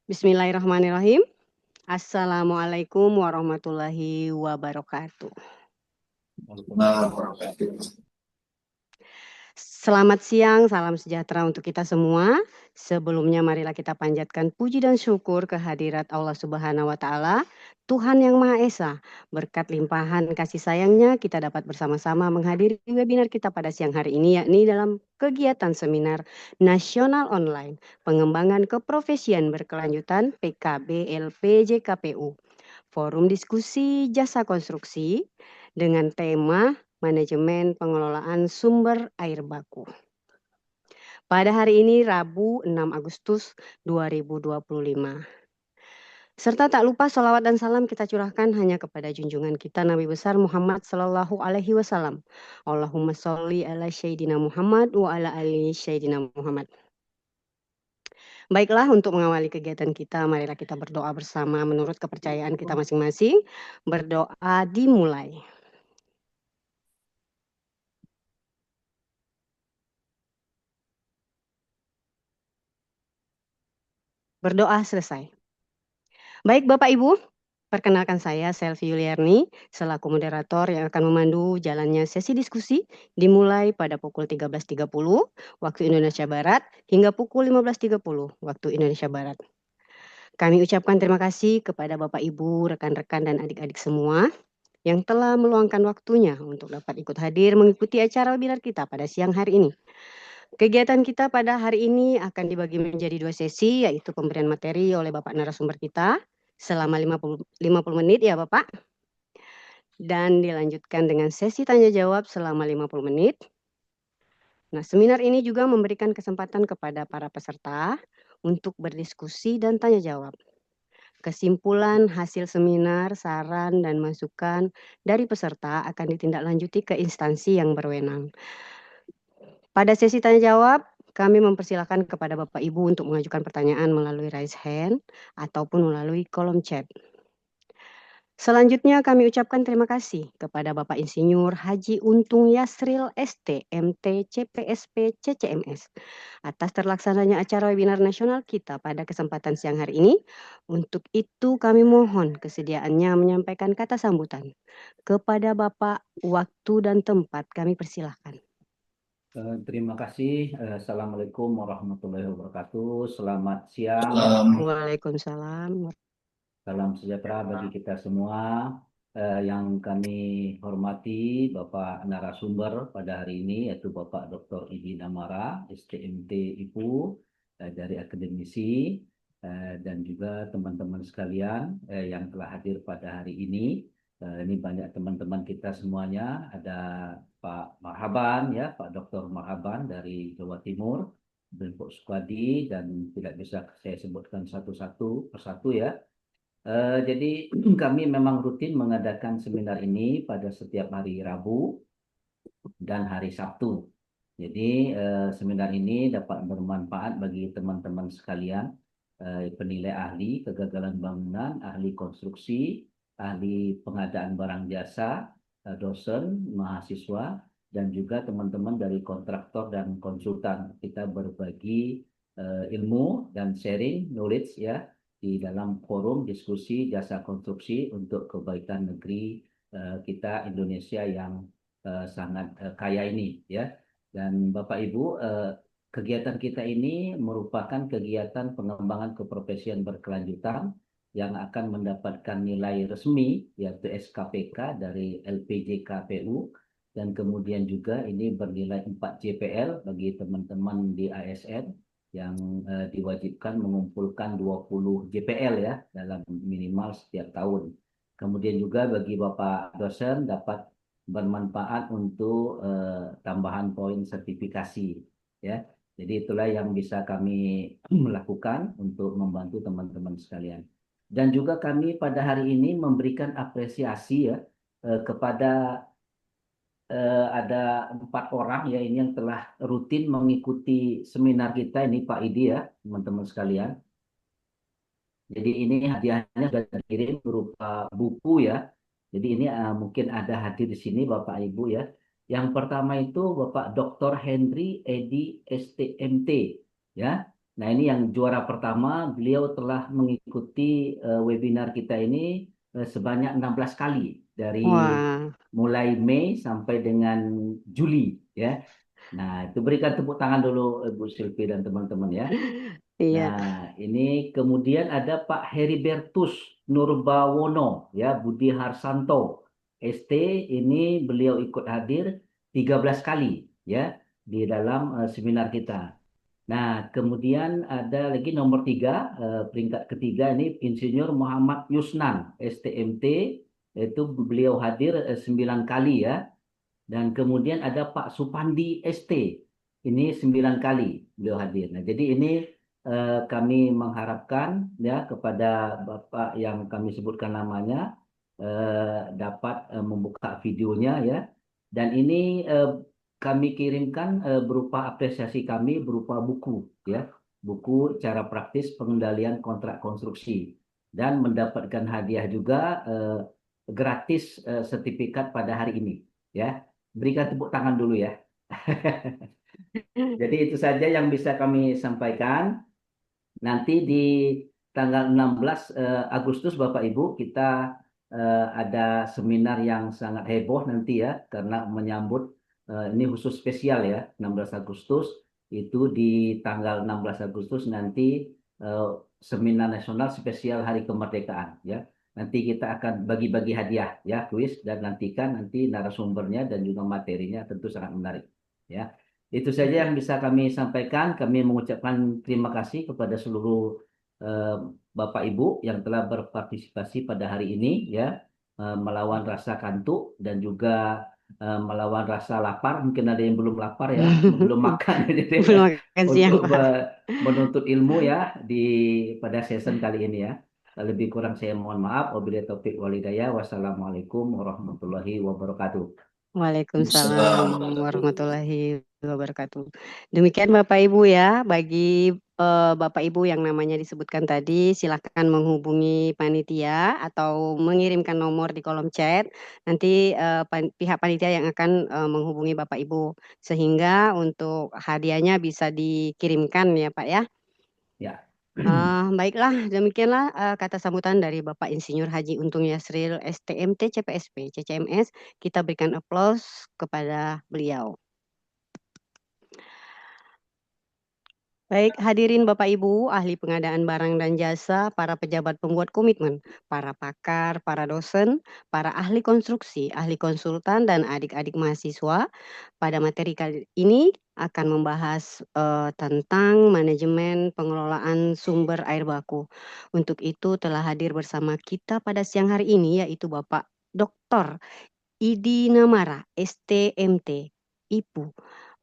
Bismillahirrahmanirrahim. Assalamualaikum warahmatullahi wabarakatuh. Selamat siang, salam sejahtera untuk kita semua. Sebelumnya marilah kita panjatkan puji dan syukur kehadirat Allah Subhanahu wa taala, Tuhan yang Maha Esa. Berkat limpahan kasih sayangnya kita dapat bersama-sama menghadiri webinar kita pada siang hari ini, yakni dalam kegiatan seminar nasional online pengembangan keprofesian berkelanjutan PKB LPJ KPU. Forum diskusi jasa konstruksi dengan tema manajemen pengelolaan sumber air baku. Pada hari ini Rabu 6 Agustus 2025. Serta tak lupa sholawat dan salam kita curahkan hanya kepada junjungan kita Nabi besar Muhammad Sallallahu Alaihi Wasallam. Allahumma sholli ala Sayyidina Muhammad wa ala ali Sayyidina Muhammad. Baiklah, untuk mengawali kegiatan kita, marilah kita berdoa bersama menurut kepercayaan kita masing-masing. Berdoa dimulai. Berdoa selesai. Baik Bapak Ibu, perkenalkan saya Selvi Yuliarni selaku moderator yang akan memandu jalannya sesi diskusi dimulai pada pukul 13.30 waktu Indonesia Barat hingga pukul 15.30 waktu Indonesia Barat. Kami ucapkan terima kasih kepada Bapak Ibu, rekan-rekan dan adik-adik semua yang telah meluangkan waktunya untuk dapat ikut hadir mengikuti acara webinar kita pada siang hari ini. Kegiatan kita pada hari ini akan dibagi menjadi 2 sesi, yaitu pemberian materi oleh Bapak narasumber kita selama 50 menit ya Bapak. Dan dilanjutkan dengan sesi tanya jawab selama 50 menit. Nah, seminar ini juga memberikan kesempatan kepada para peserta untuk berdiskusi dan tanya jawab. Kesimpulan hasil seminar, saran, dan masukan dari peserta akan ditindaklanjuti ke instansi yang berwenang. Pada sesi tanya jawab, kami mempersilahkan kepada Bapak Ibu untuk mengajukan pertanyaan melalui raise hand ataupun melalui kolom chat. Selanjutnya kami ucapkan terima kasih kepada Bapak Insinyur Haji Untung Yasril ST, MT, CPSP, CCMS atas terlaksananya acara webinar nasional kita pada kesempatan siang hari ini. Untuk itu kami mohon kesediaannya menyampaikan kata sambutan. Kepada Bapak, waktu dan tempat kami persilahkan. Terima kasih. Assalamualaikum warahmatullahi wabarakatuh. Selamat siang. Waalaikumsalam. Salam sejahtera bagi kita semua. Yang kami hormati Bapak narasumber pada hari ini yaitu Bapak Dr. Idin Amara, STMT IPU dari akademisi dan juga teman-teman sekalian yang telah hadir pada hari ini. Ini banyak teman-teman kita semuanya. Ada Pak Marhaban ya, Pak Dr. Marhaban dari Jawa Timur, Benpok Sukadi, dan tidak bisa saya sebutkan satu-satu persatu ya. Jadi kami memang rutin mengadakan seminar ini pada setiap hari Rabu dan hari Sabtu. Jadi seminar ini dapat bermanfaat bagi teman-teman sekalian, penilai ahli kegagalan bangunan, ahli konstruksi, ahli pengadaan barang jasa, dosen, mahasiswa, dan juga teman-teman dari kontraktor dan konsultan. Kita berbagi ilmu dan sharing knowledge ya di dalam forum diskusi jasa konstruksi untuk kebaikan negeri kita Indonesia yang sangat kaya ini ya. Dan Bapak Ibu, kegiatan kita ini merupakan kegiatan pengembangan keprofesian berkelanjutan yang akan mendapatkan nilai resmi yaitu SKPK dari LPJ KPU, dan kemudian juga ini bernilai 4 JPL bagi teman-teman di ASN yang diwajibkan mengumpulkan 20 JPL ya dalam minimal setiap tahun. Kemudian juga bagi Bapak dosen dapat bermanfaat untuk tambahan poin sertifikasi ya. Jadi itulah yang bisa kami lakukan untuk membantu teman-teman sekalian. Dan juga kami pada hari ini memberikan apresiasi ya kepada ada 4 orang ya ini yang telah rutin mengikuti seminar kita ini Pak Idi ya teman-teman sekalian. Jadi ini hadiahnya sudah dikirim berupa buku ya. Jadi ini mungkin ada hadir di sini Bapak Ibu ya. Yang pertama itu Bapak Dr. Henry Edi STMT ya. Nah, ini yang juara pertama, beliau telah mengikuti webinar kita ini sebanyak 16 kali dari Wah, mulai Mei sampai dengan Juli ya. Nah, itu berikan tepuk tangan dulu Bu Silvi dan teman-teman ya. iya. Nah, ini kemudian ada Pak Heribertus Nurbawono, ya, Budi Harsanto, ST, ini beliau ikut hadir 13 kali, ya, di dalam seminar kita. Nah, kemudian ada lagi nomor tiga, peringkat ketiga ini Insinyur Muhammad Yusnan, STMT, itu beliau hadir 9 kali ya. Dan kemudian ada Pak Supandi ST. Ini 9 kali beliau hadir. Nah, jadi ini kami mengharapkan ya kepada Bapak yang kami sebutkan namanya dapat membuka videonya ya. Dan ini kami kirimkan berupa apresiasi kami berupa buku ya, buku cara praktis pengendalian kontrak konstruksi dan mendapatkan hadiah juga gratis sertifikat pada hari ini ya. Berikan tepuk tangan dulu ya. Jadi itu saja yang bisa kami sampaikan. Nanti di tanggal 16 Agustus Bapak Ibu kita ada seminar yang sangat heboh nanti ya karena menyambut ini khusus spesial ya 16 Agustus itu di tanggal 16 Agustus nanti eh, seminar nasional spesial Hari Kemerdekaan ya. Nanti kita akan bagi-bagi hadiah ya kuis dan nantikan nanti narasumbernya dan juga materinya tentu sangat menarik ya. Itu saja yang bisa kami sampaikan. Kami mengucapkan terima kasih kepada seluruh eh, Bapak Ibu yang telah berpartisipasi pada hari ini ya, melawan rasa kantuk dan juga melawan rasa lapar. Mungkin ada yang belum lapar ya, belum makan jadi Belum makan siang, untuk Pak. menuntut ilmu ya di pada season kali ini ya. Lebih kurang saya mohon maaf. Wabillahi taufik walhidayah. Wassalamualaikum warahmatullahi wabarakatuh. Waalaikumsalam Waalaikumsalam warahmatullahi warahmatullahi wabarakatuh. Demikian Bapak Ibu ya, bagi Bapak Ibu yang namanya disebutkan tadi, silakan menghubungi panitia atau mengirimkan nomor di kolom chat. Nanti pihak panitia yang akan menghubungi Bapak Ibu sehingga untuk hadiahnya bisa dikirimkan ya Pak ya. Ya. Baiklah, demikianlah kata sambutan dari Bapak Insinyur Haji Untung Yasril STMT CPSP CCMS. Kita berikan aplaus kepada beliau. Baik, hadirin Bapak Ibu, ahli pengadaan barang dan jasa, para pejabat pembuat komitmen, para pakar, para dosen, para ahli konstruksi, ahli konsultan, dan adik-adik mahasiswa. Pada materi kali ini akan membahas tentang manajemen pengelolaan sumber air baku. Untuk itu telah hadir bersama kita pada siang hari ini yaitu Bapak Dr. Idi Namara, STMT, IPU.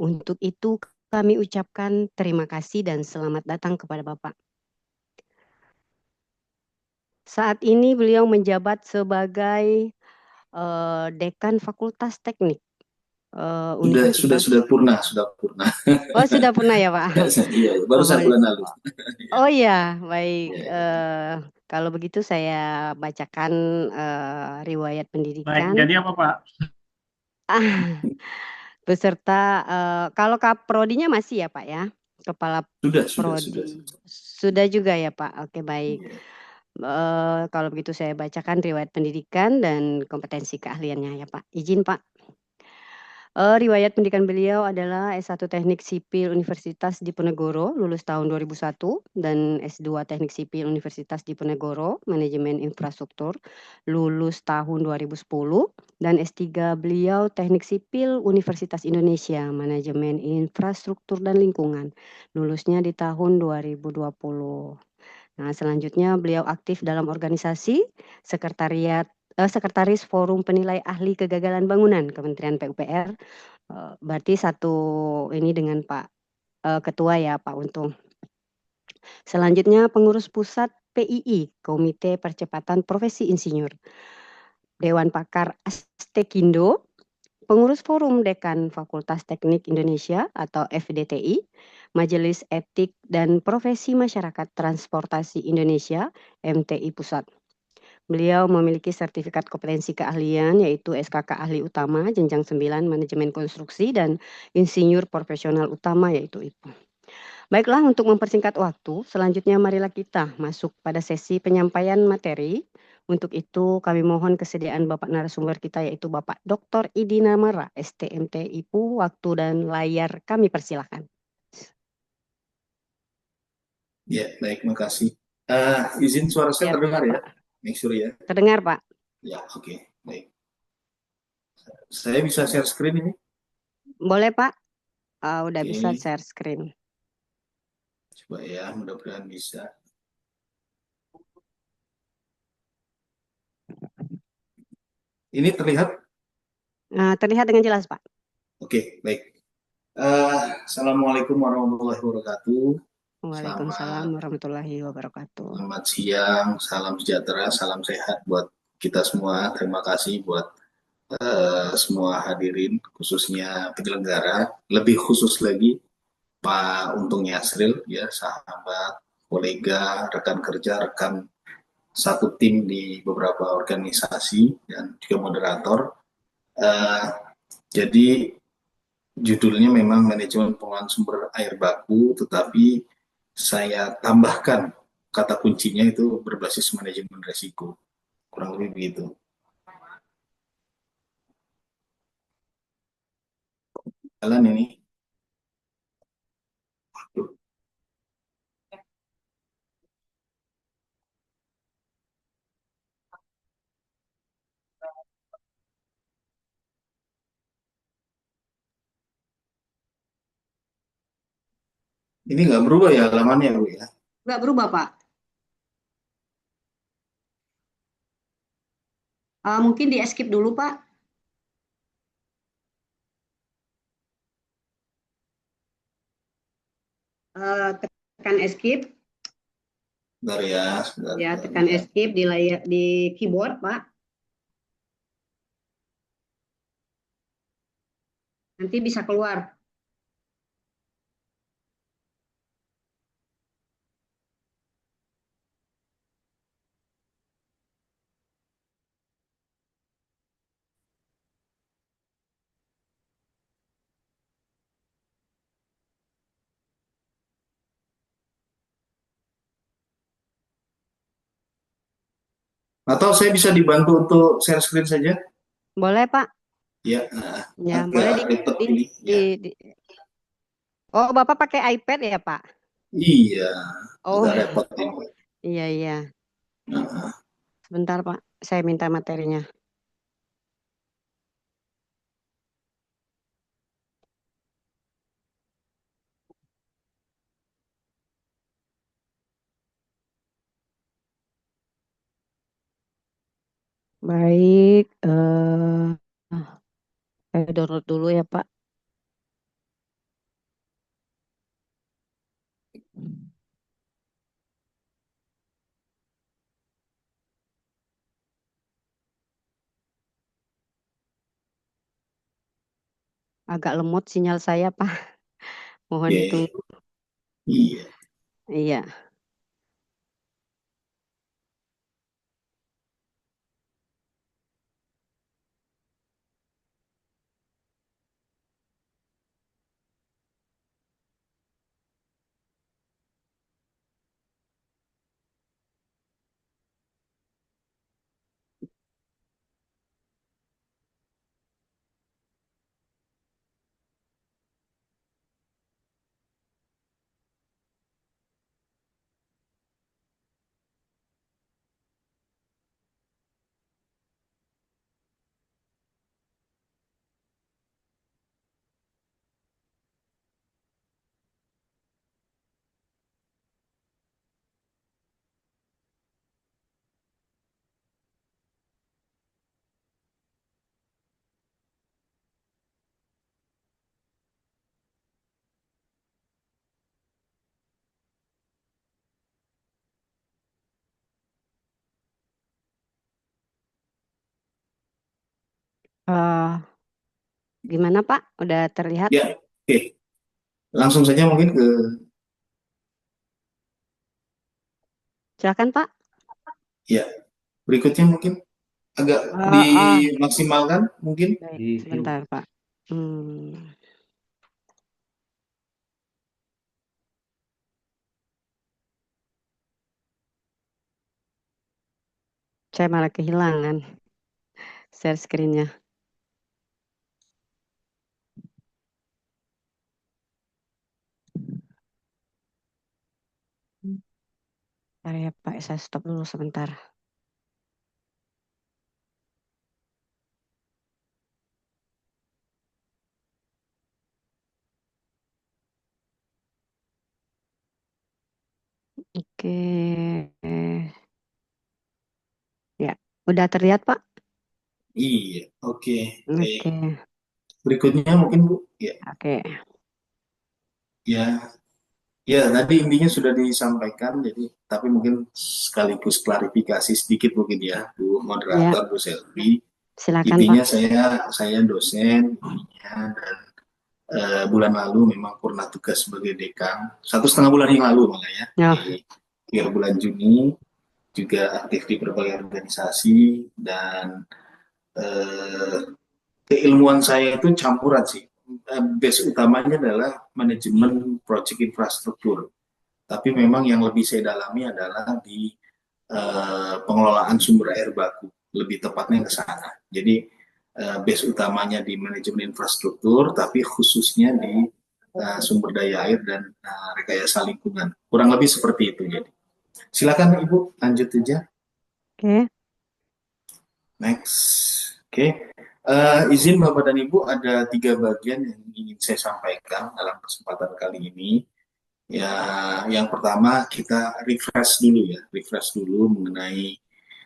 Untuk itu kami ucapkan terima kasih dan selamat datang kepada Bapak. Saat ini beliau menjabat sebagai Dekan Fakultas Teknik Universitas. Sudah purna, sudah purna. Oh, sudah pernah ya, Pak? Iya, baru Oh, satu bulan lalu. oh ya, baik. Iya, Kalau begitu saya bacakan riwayat Baik, pendidikan. jadi apa Pak? Beserta kalau kaprodinya masih ya Pak ya, kepala sudah. prodi. Sudah juga ya Pak. Oke baik. Iya. Kalau begitu saya bacakan riwayat pendidikan dan kompetensi keahliannya ya Pak. Izin Pak. Riwayat pendidikan beliau adalah S1 Teknik Sipil Universitas Diponegoro, lulus tahun 2001, dan S2 Teknik Sipil Universitas Diponegoro, Manajemen Infrastruktur, lulus tahun 2010, dan S3 beliau Teknik Sipil Universitas Indonesia, Manajemen Infrastruktur dan Lingkungan, lulusnya di tahun 2020. Nah, selanjutnya beliau aktif dalam organisasi, Sekretaris Forum Penilai Ahli Kegagalan Bangunan Kementerian PUPR. Berarti satu ini dengan Pak Ketua ya Pak Untung. Selanjutnya pengurus pusat PII, Komite Percepatan Profesi Insinyur. Dewan Pakar Astekindo, pengurus Forum Dekan Fakultas Teknik Indonesia atau FDTI, Majelis Etik dan Profesi Masyarakat Transportasi Indonesia, MTI Pusat. Beliau memiliki sertifikat kompetensi keahlian yaitu SKK Ahli Utama Jenjang 9 Manajemen Konstruksi dan Insinyur Profesional Utama yaitu IPU. Baiklah, untuk mempersingkat waktu, selanjutnya marilah kita masuk pada sesi penyampaian materi. Untuk itu kami mohon kesediaan Bapak narasumber kita yaitu Bapak Dr. Idi Namara, STMT IPU. Waktu dan layar kami persilahkan. Ya, baik, makasih. Izin suara saya Ya, terdengar ya? Pak. Make sure ya. Terdengar, Pak? Ya, oke, baik. Saya bisa share screen ini? Boleh, Pak? Udah Oke, bisa share screen. coba ya, mudah-mudahan bisa. Ini terlihat? Terlihat dengan jelas, Pak. Oke, baik. Assalamualaikum warahmatullahi wabarakatuh. Waalaikumsalam warahmatullahi wabarakatuh. Selamat siang, salam sejahtera, salam sehat buat kita semua. Terima kasih buat semua hadirin, khususnya penyelenggara. Lebih khusus lagi Pak Untung Yasril, ya sahabat, kolega, rekan kerja, rekan satu tim di beberapa organisasi dan juga moderator. Uh, jadi judulnya memang manajemen pengelolaan sumber air baku, tetapi saya tambahkan kata kuncinya itu berbasis manajemen risiko. Kurang lebih begitu. Jalan ini. Ini nggak berubah ya halamannya, Bu ya? Nggak berubah, Pak. Mungkin di skip dulu, Pak. Tekan escape. Bentar ya, sebentar. Ya, tekan escape di layar di keyboard, Pak. Nanti bisa keluar. Atau saya bisa dibantu untuk share screen saja? Boleh, Pak? Ya, Ya, agak boleh ribet ini. Ya. Oh, Bapak pakai iPad ya, Pak? Iya, Oh, agak repot ini. iya, iya. Nah, Sebentar, Pak. Saya minta materinya. Baik, saya download dulu ya, Pak. Agak lemot sinyal saya, Pak. Mohon oke. ditunggu. Iya. Iya. Eh, Gimana, Pak? Udah terlihat? Ya, oke. Langsung saja mungkin ke Silakan, Pak. ya. Berikutnya mungkin agak Eh, eh, dimaksimalkan mungkin. Baik, Di view. sebentar, Pak. Hmm. Saya malah kehilangan share screen-nya. Bentar ya Pak, saya stop dulu sebentar. Oke. Ya, udah terlihat Pak? Iya, oke. Baik. Oke. Berikutnya mungkin Bu, ya, Oke. ya, ya tadi intinya sudah disampaikan, jadi tapi mungkin sekaligus klarifikasi sedikit mungkin ya, Bu Ya, moderator, Bu Selvi. silakan Pak. Intinya saya dosen, intinya, dan bulan lalu memang pernah tugas sebagai dekan, 1,5 bulan yang lalu malah ya, Ya, di akhir bulan Juni, juga aktif di berbagai organisasi, dan eh, keilmuan saya itu campuran sih. Base utamanya adalah manajemen project infrastruktur. Tapi memang yang lebih saya dalami adalah di pengelolaan sumber air baku, lebih tepatnya ke sana. Jadi base utamanya di manajemen infrastruktur, tapi khususnya di sumber daya air dan rekayasa lingkungan. Kurang lebih seperti itu. Jadi silakan Ibu lanjut aja. oke. Next. Oke. Izin Bapak dan Ibu, ada 3 bagian yang ingin saya sampaikan dalam kesempatan kali ini. Ya, yang pertama kita refresh dulu mengenai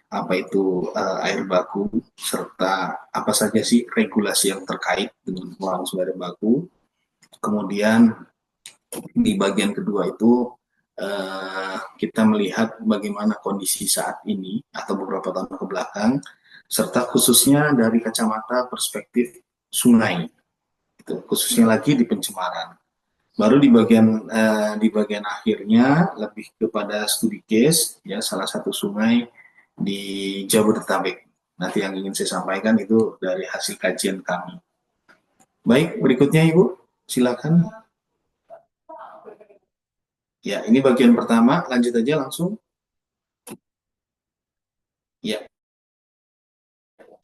apa itu air baku, serta apa saja sih regulasi yang terkait dengan pengelolaan sumber air baku. Kemudian di bagian kedua itu kita melihat bagaimana kondisi saat ini atau beberapa tahun ke belakang, serta khususnya dari kacamata perspektif sungai, itu khususnya lagi di pencemaran. Baru di bagian akhirnya lebih kepada studi case, ya, salah satu sungai di Jabodetabek. Nanti yang ingin saya sampaikan itu dari hasil kajian kami. Baik, berikutnya Ibu, silakan. Ya, ini bagian pertama, lanjut aja langsung. Ya,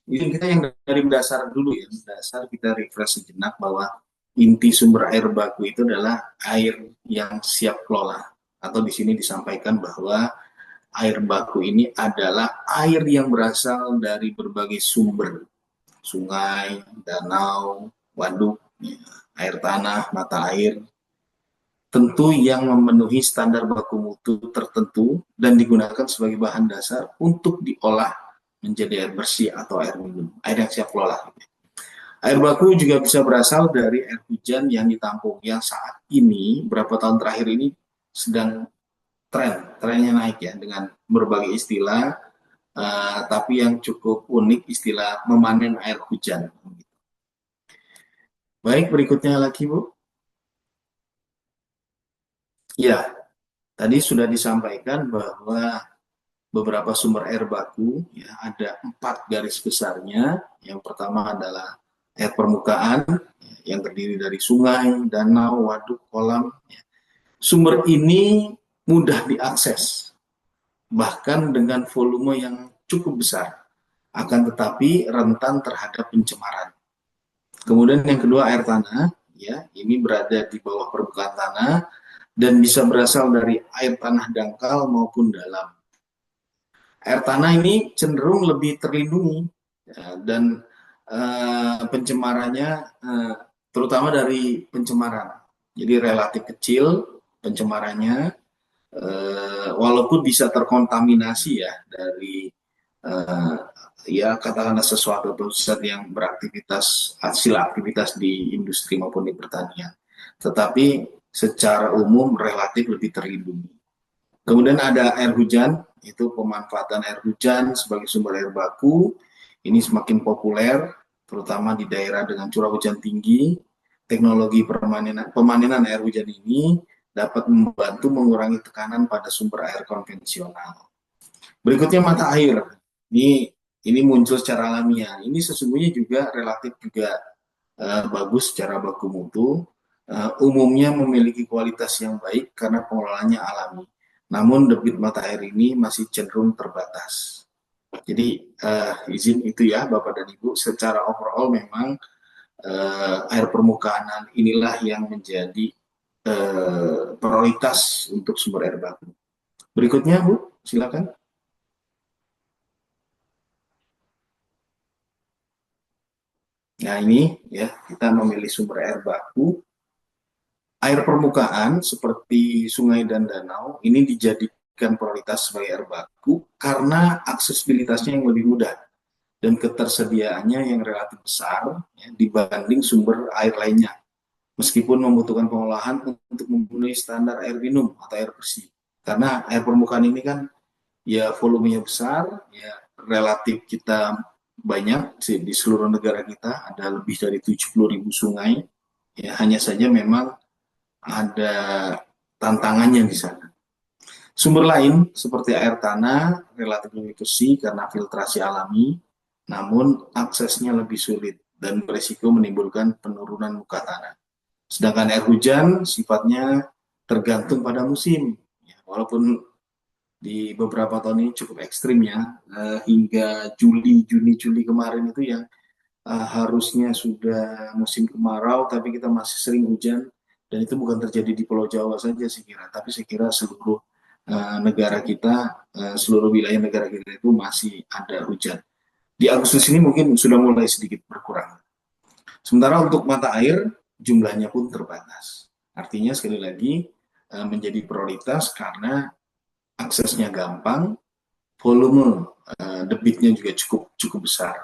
ini kita yang dari mendasar dulu ya, mendasar kita refresh sejenak bahwa inti sumber air baku itu adalah air yang siap kelola. Atau di sini disampaikan bahwa air baku ini adalah air yang berasal dari berbagai sumber, sungai, danau, waduk, ya, air tanah, mata air, tentu yang memenuhi standar baku mutu tertentu dan digunakan sebagai bahan dasar untuk diolah menjadi air bersih atau air minum, air yang siap kelola. Air baku juga bisa berasal dari air hujan yang ditampung, yang saat ini, beberapa tahun terakhir ini sedang trennya naik ya, dengan berbagai istilah, tapi yang cukup unik istilah memanen air hujan. Baik, berikutnya lagi Bu. Ya, tadi sudah disampaikan bahwa beberapa sumber air baku, ya, ada 4 garis besarnya. Yang pertama adalah air permukaan, yang terdiri dari sungai, danau, waduk, kolam. Sumber ini mudah diakses, bahkan dengan volume yang cukup besar, akan tetapi rentan terhadap pencemaran. Kemudian yang kedua air tanah, ya, ini berada di bawah permukaan tanah dan bisa berasal dari air tanah dangkal maupun dalam. Air tanah ini cenderung lebih terlindungi, ya, dan pencemarannya terutama dari pencemaran. Jadi relatif kecil pencemarannya, walaupun bisa terkontaminasi ya dari ya katakanlah sesuatu perusahaan yang beraktivitas, hasil aktivitas di industri maupun di pertanian. Tetapi secara umum relatif lebih terlindungi. Kemudian ada air hujan, itu pemanfaatan air hujan sebagai sumber air baku. Ini semakin populer, terutama di daerah dengan curah hujan tinggi. Teknologi pemanenan air hujan ini dapat membantu mengurangi tekanan pada sumber air konvensional. Berikutnya mata air. Ini muncul secara alamiah. Ini sesungguhnya juga relatif juga bagus secara baku mutu. Umumnya memiliki kualitas yang baik karena pengelolaannya alami. Namun debit mata air ini masih cenderung terbatas. Jadi izin itu ya Bapak dan Ibu, secara overall memang air permukaan inilah yang menjadi prioritas untuk sumber air baku. Berikutnya Bu, silakan. Nah ini ya, kita memilih sumber air baku. Air permukaan seperti sungai dan danau ini dijadikan prioritas sebagai air baku karena aksesibilitasnya yang lebih mudah dan ketersediaannya yang relatif besar ya, dibanding sumber air lainnya. Meskipun membutuhkan pengolahan untuk memenuhi standar air minum atau air bersih. Karena air permukaan ini kan ya volumenya besar, ya relatif kita banyak di seluruh negara kita ada lebih dari 70.000 sungai. Ya hanya saja memang ada tantangannya di sana. Sumber lain seperti air tanah relatif lebih bersih karena filtrasi alami, namun aksesnya lebih sulit dan berisiko menimbulkan penurunan muka tanah. Sedangkan air hujan sifatnya tergantung pada musim. Ya, walaupun di beberapa tahun ini cukup ekstrim ya, hingga Juli, Juni, Juli kemarin itu yang harusnya sudah musim kemarau, tapi kita masih sering hujan, dan itu bukan terjadi di Pulau Jawa saja saya kira, tapi saya kira seluruh negara kita, seluruh wilayah negara kita itu masih ada hujan. Di Agustus ini mungkin sudah mulai sedikit berkurang. Sementara untuk mata air, jumlahnya pun terbatas. Artinya sekali lagi menjadi prioritas karena aksesnya gampang, volume debitnya juga cukup besar.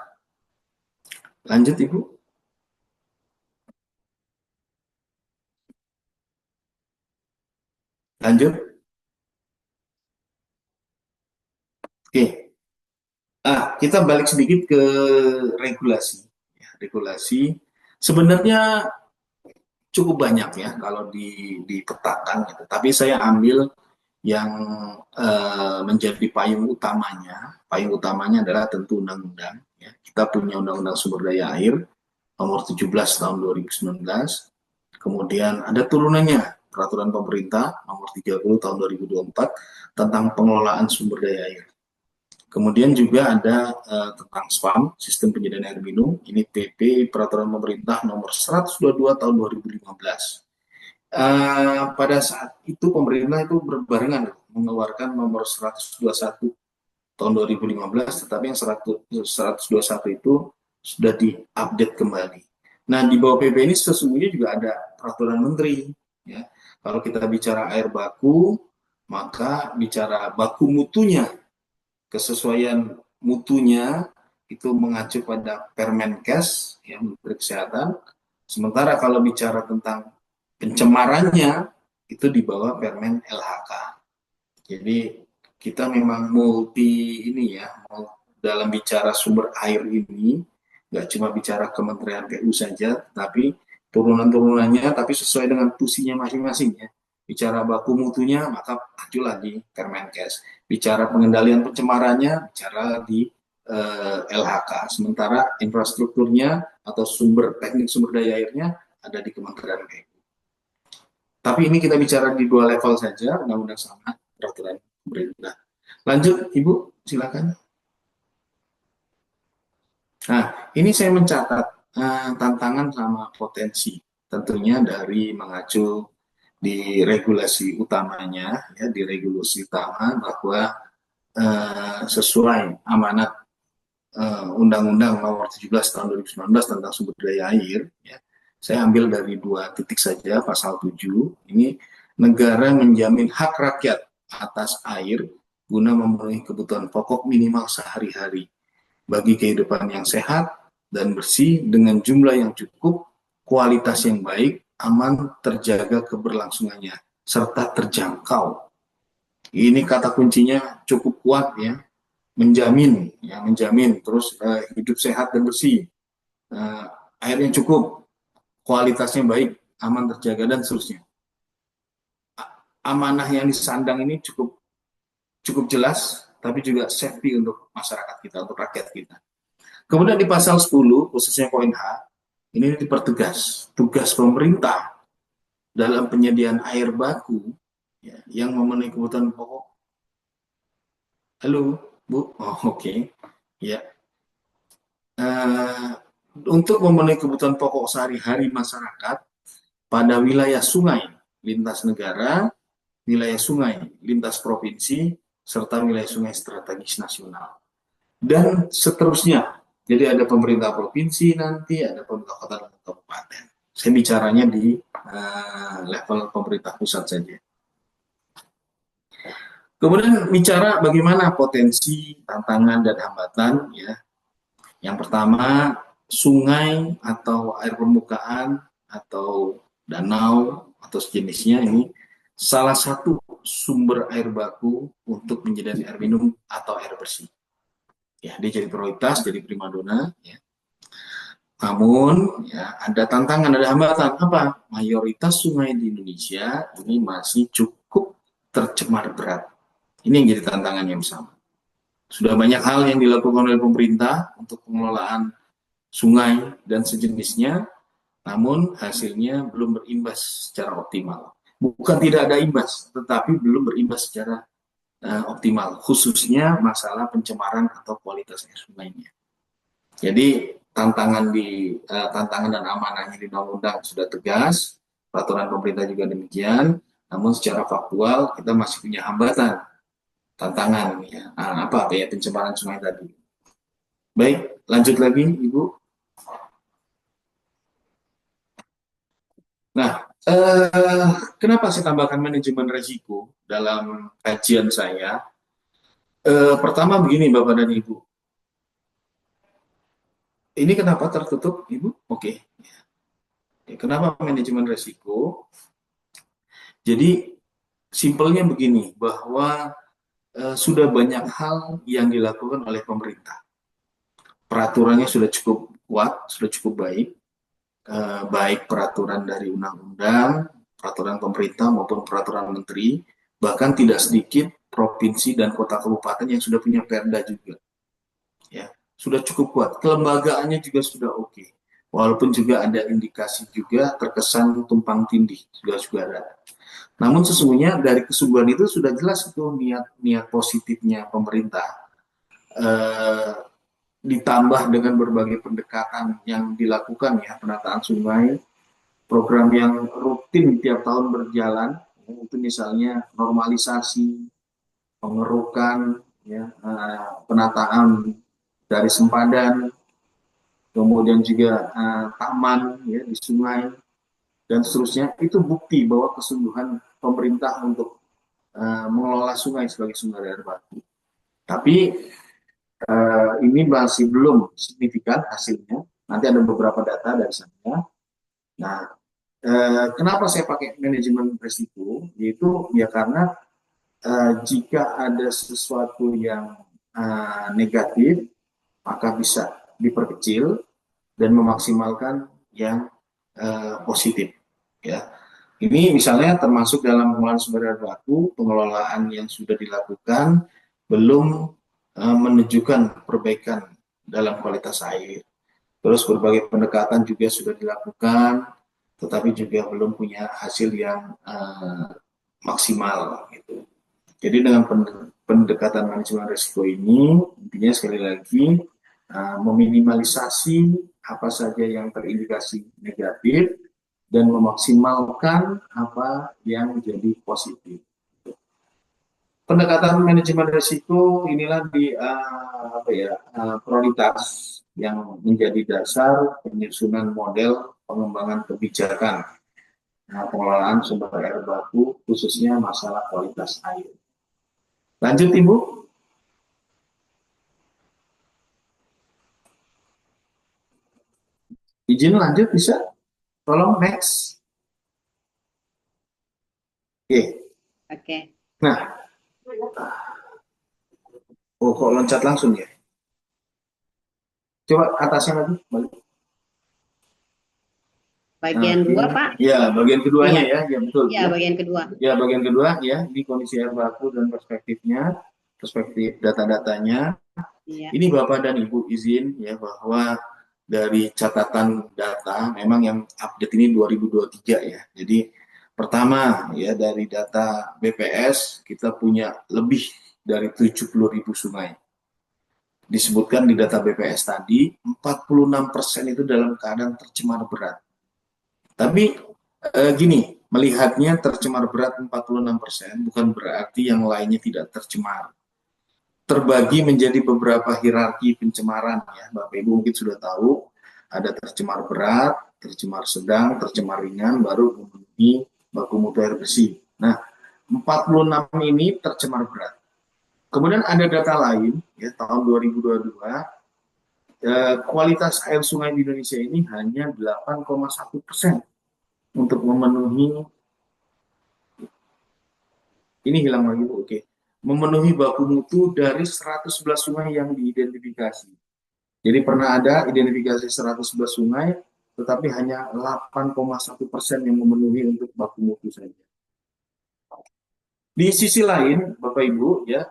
Lanjut Ibu. Lanjut. Oke. Kita balik sedikit ke regulasi. Ya, regulasi sebenarnya cukup banyak ya kalau dipetakan gitu. Tapi saya ambil yang menjadi payung utamanya. Payung utamanya adalah tentu undang-undang. Ya. Kita punya undang-undang sumber daya air nomor 17 tahun 2019. Kemudian ada turunannya peraturan pemerintah nomor 30 tahun 2024 tentang pengelolaan sumber daya air. Kemudian juga ada tentang SPAM, Sistem Penyediaan Air Minum. Ini PP Peraturan Pemerintah nomor 122 tahun 2015. Pada saat itu pemerintah itu berbarengan mengeluarkan nomor 121 tahun 2015, tetapi yang 121 itu sudah diupdate kembali. Nah, di bawah PP ini sesungguhnya juga ada peraturan menteri. Ya. Kalau kita bicara air baku, maka bicara baku mutunya, kesesuaian mutunya itu mengacu pada Permenkes, ya, Menteri Kesehatan. Sementara kalau bicara tentang pencemarannya, itu di bawah Permen LHK. Jadi kita memang multi ini ya, dalam bicara sumber air ini, nggak cuma bicara Kementerian PU saja, tapi turunan-turunannya, tapi sesuai dengan fungsinya masing-masing ya. Bicara baku mutunya, maka ajulah di Permenkes. Bicara pengendalian pencemarannya, bicara di LHK. Sementara infrastrukturnya atau teknik sumber daya airnya ada di Kementerian PU. Tapi ini kita bicara di dua level saja, undang-undang sama peraturan pemerintah. Lanjut, Ibu, silakan. Nah, ini saya mencatat tantangan sama potensi. Tentunya dari mengacu di regulasi utamanya, ya di regulasi utama bahwa sesuai amanat Undang-Undang Nomor 17 Tahun 2019 tentang sumber daya air, ya, saya ambil dari 2 titik saja pasal 7. Ini negara menjamin hak rakyat atas air guna memenuhi kebutuhan pokok minimal sehari-hari bagi kehidupan yang sehat dan bersih dengan jumlah yang cukup, kualitas yang baik, aman, terjaga keberlangsungannya, serta terjangkau. Ini kata kuncinya cukup kuat ya, menjamin, terus hidup sehat dan bersih, air yang cukup, kualitasnya baik, aman, terjaga, dan seterusnya. Amanah yang disandang ini cukup jelas, tapi juga safety untuk masyarakat kita, untuk rakyat kita. Kemudian di pasal 10, khususnya poin H, ini dipertegas tugas pemerintah dalam penyediaan air baku ya, yang memenuhi kebutuhan pokok. Halo? Bu. Oh, oke. Ya. Eh, untuk memenuhi kebutuhan pokok sehari-hari masyarakat pada wilayah sungai lintas negara, wilayah sungai lintas provinsi, serta wilayah sungai strategis nasional. Dan seterusnya. Jadi ada pemerintah provinsi nanti, ada pemerintah kota dan kabupaten. Saya bicaranya di level pemerintah pusat saja. Kemudian bicara bagaimana potensi, tantangan, dan hambatan. Ya. Yang pertama, sungai atau air permukaan atau danau atau sejenisnya ini salah satu sumber air baku untuk menjadi air minum atau air bersih. Ya, dia jadi prioritas, jadi primadona. Ya. Namun, ya, ada tantangan, ada hambatan. Apa? Mayoritas sungai di Indonesia ini masih cukup tercemar berat. Ini yang jadi tantangan yang sama. Sudah banyak hal yang dilakukan oleh pemerintah untuk pengelolaan sungai dan sejenisnya, namun hasilnya belum berimbas secara optimal. Bukan tidak ada imbas, tetapi belum berimbas secara optimal, khususnya masalah pencemaran atau kualitas air sungainya. Jadi tantangan dan amanahnya di undang-undang sudah tegas, peraturan pemerintah juga demikian, namun secara faktual kita masih punya hambatan, tantangan ya. Apa ya pencemaran sungai tadi. Baik, lanjut lagi Ibu. Nah, kenapa saya tambahkan manajemen risiko dalam kajian saya? Pertama begini Bapak dan Ibu. Ini kenapa tertutup Ibu? Oke. Kenapa manajemen risiko? Jadi simpelnya begini, bahwa sudah banyak hal yang dilakukan oleh pemerintah. Peraturannya sudah cukup kuat, sudah cukup baik, baik peraturan dari undang-undang, peraturan pemerintah maupun peraturan menteri, bahkan tidak sedikit provinsi dan kota kabupaten yang sudah punya perda juga. Ya, sudah cukup kuat. Kelembagaannya juga sudah oke. Walaupun juga ada indikasi juga terkesan tumpang tindih juga ada. Namun sesungguhnya dari kesungguhan itu sudah jelas itu niat positifnya pemerintah. Ditambah dengan berbagai pendekatan yang dilakukan ya, penataan sungai, program yang rutin tiap tahun berjalan, ya, itu misalnya normalisasi, pengerukan, ya, penataan dari sempadan, kemudian juga taman ya di sungai dan seterusnya, itu bukti bahwa kesungguhan pemerintah untuk mengelola sungai sebagai sumber air baku. Tapi ini masih belum signifikan hasilnya. Nanti ada beberapa data dari sana. Nah, kenapa saya pakai manajemen risiko? Yaitu ya karena jika ada sesuatu yang negatif, maka bisa diperkecil dan memaksimalkan yang positif. Ya, ini misalnya termasuk dalam pengelolaan sumber daya baku, pengelolaan yang sudah dilakukan belum menunjukkan perbaikan dalam kualitas air. Terus berbagai pendekatan juga sudah dilakukan, tetapi juga belum punya hasil yang maksimal. Gitu. Jadi dengan pendekatan manajemen risiko ini, intinya sekali lagi meminimalisasi apa saja yang terindikasi negatif dan memaksimalkan apa yang menjadi positif. Pendekatan manajemen risiko inilah prioritas yang menjadi dasar penyusunan model pengembangan kebijakan pengelolaan sumber air baku khususnya masalah kualitas air. Lanjut Ibu. Izin lanjut bisa? Tolong next. Oke. Oke. Nah, kok loncat langsung ya? Coba atasnya lagi, balik. Bagian dua, Pak. Ya, bagian keduanya ya, betul. Ya, bagian kedua. Ya, bagian kedua ya, ini kondisi air baku dan perspektifnya, perspektif data-datanya. Ya. Ini Bapak dan Ibu izin ya bahwa dari catatan data, memang yang update ini 2023 ya. Jadi pertama ya dari data BPS kita punya lebih dari 70.000 sungai. disebutkan di data BPS tadi, 46% itu dalam keadaan tercemar berat. Tapi gini, melihatnya tercemar berat 46% bukan berarti yang lainnya tidak tercemar. Terbagi menjadi beberapa hierarki pencemaran ya. Bapak Ibu mungkin sudah tahu, ada tercemar berat, tercemar sedang, tercemar ringan, baru memenuhi baku mutu air bersih. Nah, 46 ini tercemar berat. Kemudian ada data lain, ya tahun 2022, kualitas air sungai di Indonesia ini hanya 8,1% untuk memenuhi, ini hilang lagi, oke, memenuhi baku mutu dari 111 sungai yang diidentifikasi. Jadi pernah ada identifikasi 111 sungai, tetapi hanya 8,1% yang memenuhi untuk baku mutu saja. Di sisi lain, Bapak Ibu, ya,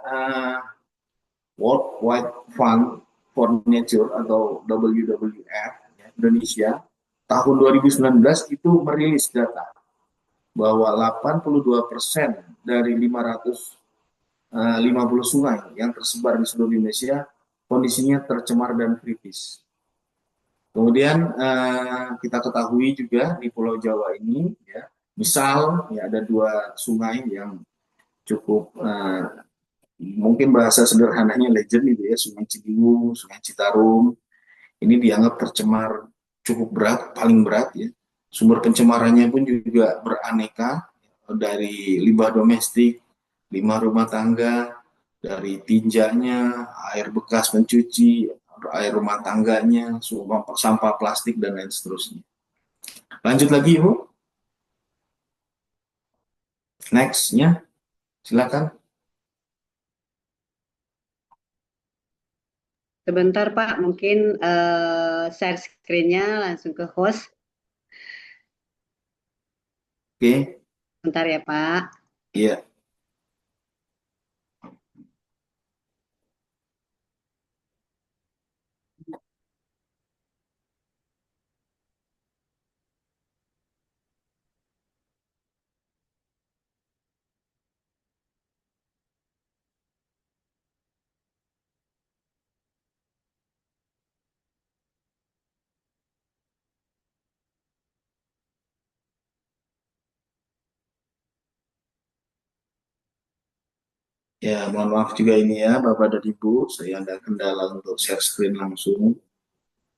World Wide Fund for Nature atau WWF ya, Indonesia tahun 2019 itu merilis data bahwa 82% dari 550 sungai yang tersebar di seluruh Indonesia kondisinya tercemar dan kritis. Kemudian kita ketahui juga di Pulau Jawa ini, ya, misal ya ada 2 sungai yang cukup mungkin bahasa sederhananya legend itu ya, Sungai Ciliwung, Sungai Citarum. Ini dianggap tercemar cukup berat, paling berat ya. Sumber pencemarannya pun juga beraneka, dari limbah domestik, limbah rumah tangga, dari tinjanya, air bekas mencuci, air rumah tangganya, sampah plastik dan lain seterusnya. Lanjut lagi Ibu. Next-nya, silakan. Sebentar Pak, mungkin share screen-nya langsung ke host. Oke, Bentar ya Pak. iya. Ya, mohon maaf juga ini ya, Bapak dan Ibu, saya ada kendala untuk share screen langsung.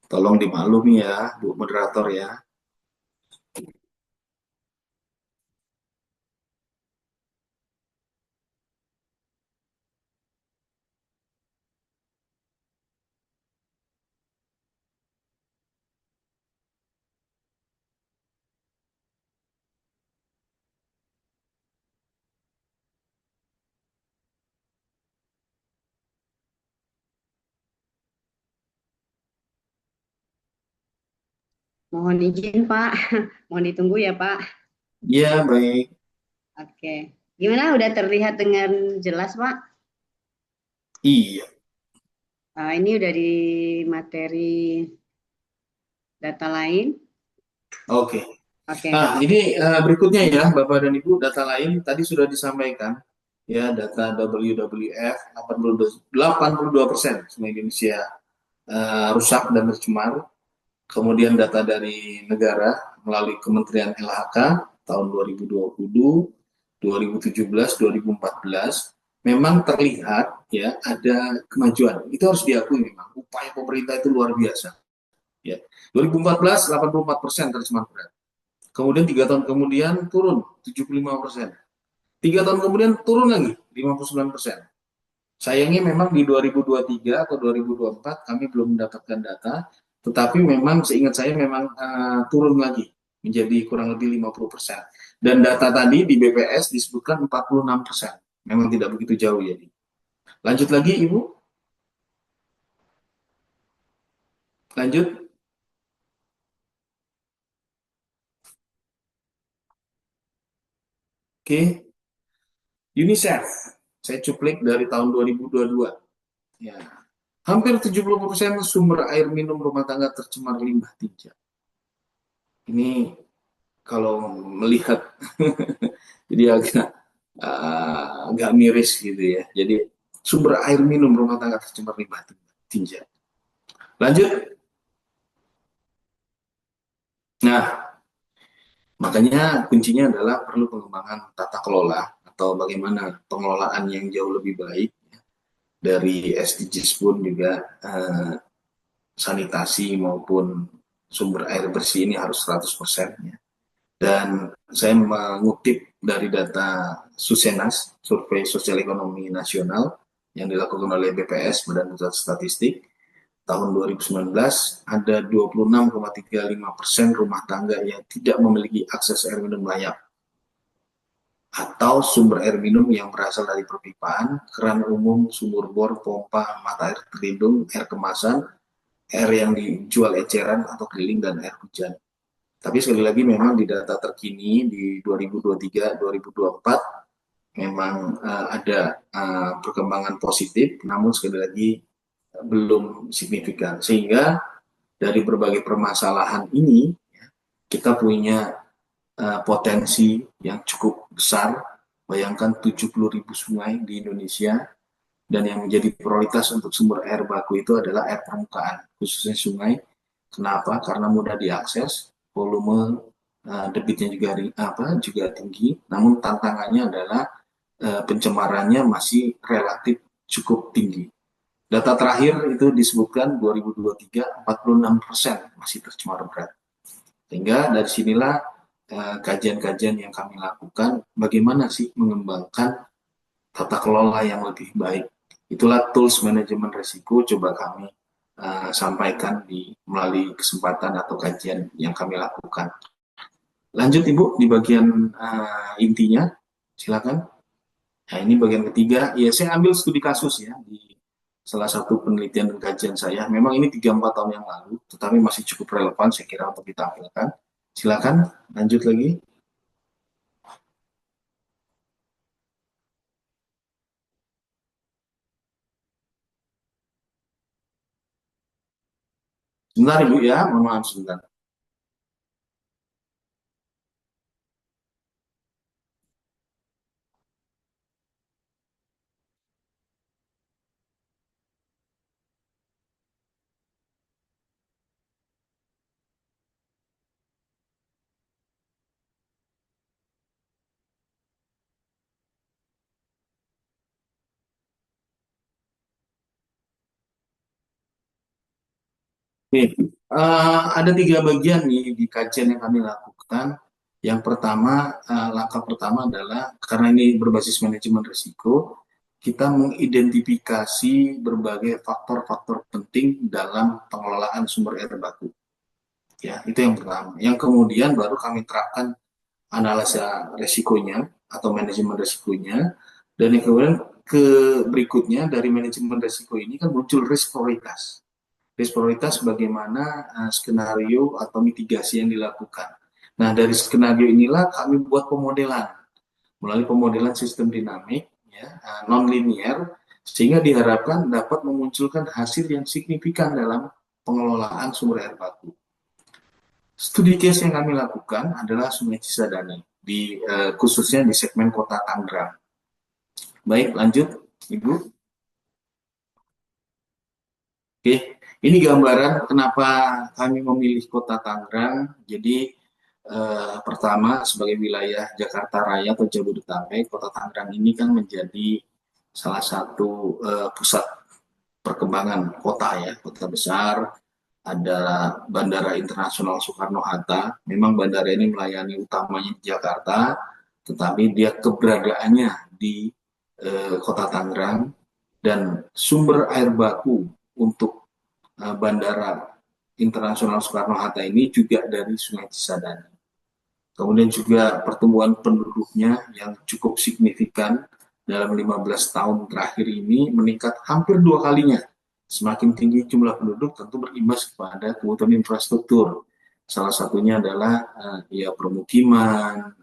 Tolong dimaklumi ya, Bu Moderator ya. Mohon izin Pak, mohon ditunggu ya Pak. Iya, baik. Oke, gimana? Udah terlihat dengan jelas Pak? Iya, Ini udah di materi data lain. oke. Oke. Nah, ini berikutnya ya, Bapak dan Ibu, data lain tadi sudah disampaikan. Ya, data WWF 82% sungai Indonesia rusak dan tercemar. Kemudian data dari negara melalui Kementerian LHK tahun 2020, 2017, 2014 memang terlihat ya ada kemajuan. Itu harus diakui memang upaya pemerintah itu luar biasa. Ya, 2014 84% tercemar berat. Kemudian 3 tahun kemudian turun 75%. 3 tahun kemudian turun lagi 59%. Sayangnya memang di 2023 atau 2024 kami belum mendapatkan data, tetapi memang seingat saya memang turun lagi menjadi kurang lebih 50%. Dan data tadi di BPS disebutkan 46%. Memang tidak begitu jauh ya. Lanjut lagi Ibu. Lanjut. Oke. UNICEF. Saya cuplik dari tahun 2022. Ya. Hampir 70% sumber air minum rumah tangga tercemar limbah tinja. Ini kalau melihat jadi agak miris gitu ya. Jadi sumber air minum rumah tangga tercemar limbah tinja. tinja. Lanjut. Nah, makanya kuncinya adalah perlu pengembangan tata kelola atau bagaimana pengelolaan yang jauh lebih baik dari SDGs pun juga sanitasi maupun sumber air bersih ini harus 100%. Dan saya mengutip dari data Susenas, Survei Sosial Ekonomi Nasional yang dilakukan oleh BPS, Badan Pusat Statistik, tahun 2019 ada 26,35% rumah tangga yang tidak memiliki akses air minum layak atau sumber air minum yang berasal dari perpipaan, keran umum, sumur bor, pompa, mata air terlindung, air kemasan, air yang dijual eceran atau keliling, dan air hujan. Tapi sekali lagi memang di data terkini di 2023-2024 memang ada perkembangan positif, namun sekali lagi belum signifikan. Sehingga dari berbagai permasalahan ini kita punya potensi yang cukup besar. Bayangkan 70.000 sungai di Indonesia, dan yang menjadi prioritas untuk sumber air baku itu adalah air permukaan, khususnya sungai. Kenapa? Karena mudah diakses, volume debitnya juga tinggi, namun tantangannya adalah pencemarannya masih relatif cukup tinggi. Data terakhir itu disebutkan 2023 46% masih tercemar berat. Sehingga dari sinilah kajian-kajian yang kami lakukan, bagaimana sih mengembangkan tata kelola yang lebih baik. Itulah tools manajemen risiko coba kami sampaikan melalui kesempatan atau kajian yang kami lakukan. Lanjut Ibu di bagian intinya, silakan. Nah ini bagian ketiga, ya saya ambil studi kasus ya di salah satu penelitian dan kajian saya. Memang ini 3-4 tahun yang lalu, tetapi masih cukup relevan saya kira untuk ditampilkan. Silakan, lanjut lagi. Sebentar Ibu ya, mohon maaf sebentar. Oke, ada 3 bagian nih di kajian yang kami lakukan. Yang pertama, langkah pertama adalah karena ini berbasis manajemen risiko, kita mengidentifikasi berbagai faktor-faktor penting dalam pengelolaan sumber air baku. Ya, itu yang pertama. Yang kemudian baru kami terapkan analisa risikonya atau manajemen risikonya, dan yang kemudian berikutnya dari manajemen risiko ini kan muncul risk prioritas. Risk prioritas bagaimana skenario atau mitigasi yang dilakukan. Nah, dari skenario inilah kami buat pemodelan melalui pemodelan sistem dinamik ya, non-linear, sehingga diharapkan dapat memunculkan hasil yang signifikan dalam pengelolaan sumber air baku. Studi case yang kami lakukan adalah Sungai Cisadane, khususnya di segmen Kota Tangerang. Baik, lanjut Ibu. Oke, ini gambaran kenapa kami memilih Kota Tangerang. Jadi pertama sebagai wilayah Jakarta Raya atau Jabodetabek, Kota Tangerang ini kan menjadi salah satu pusat perkembangan kota ya, kota besar. Ada Bandara Internasional Soekarno-Hatta. Memang bandara ini melayani utamanya di Jakarta, tetapi dia keberadaannya di Kota Tangerang, dan sumber air baku untuk Bandara Internasional Soekarno-Hatta ini juga dari Sungai Cisadane. Kemudian juga pertumbuhan penduduknya yang cukup signifikan dalam 15 tahun terakhir ini meningkat hampir 2 kalinya. Semakin tinggi jumlah penduduk tentu berimbas kepada kebutuhan infrastruktur. Salah satunya adalah ya permukiman,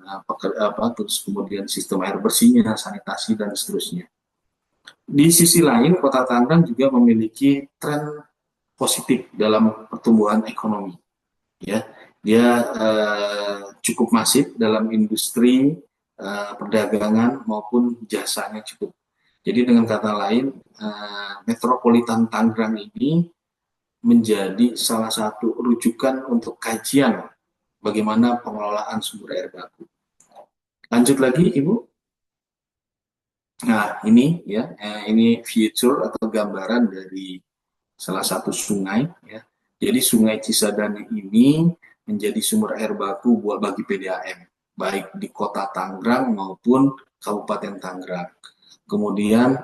terus kemudian sistem air bersihnya, sanitasi, dan seterusnya. Di sisi lain, Kota Tangerang juga memiliki tren positif dalam pertumbuhan ekonomi. Ya, dia cukup masif dalam industri perdagangan maupun jasanya cukup. Jadi dengan kata lain, Metropolitan Tangerang ini menjadi salah satu rujukan untuk kajian bagaimana pengelolaan sumber air baku. Lanjut lagi, Ibu. Nah, ini ya, ini future atau gambaran dari salah satu sungai ya. Jadi Sungai Cisadane ini menjadi sumber air baku buat bagi PDAM, baik di Kota Tangerang maupun Kabupaten Tangerang. Kemudian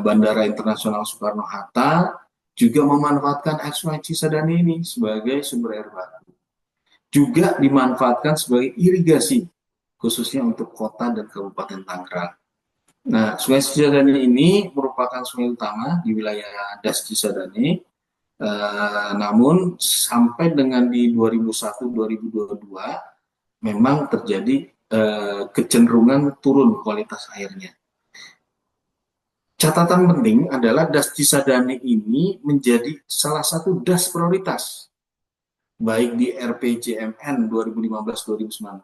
Bandara Internasional Soekarno-Hatta juga memanfaatkan air Sungai Cisadane ini sebagai sumber air baku. Juga dimanfaatkan sebagai irigasi, khususnya untuk kota dan Kabupaten Tangerang. Nah, Sungai Cisadane ini merupakan sungai utama di wilayah Das Cisadane. Namun sampai dengan di 2001-2022 memang terjadi kecenderungan turun kualitas airnya. Catatan penting adalah Das Cisadane ini menjadi salah satu das prioritas baik di RPJMN 2015-2019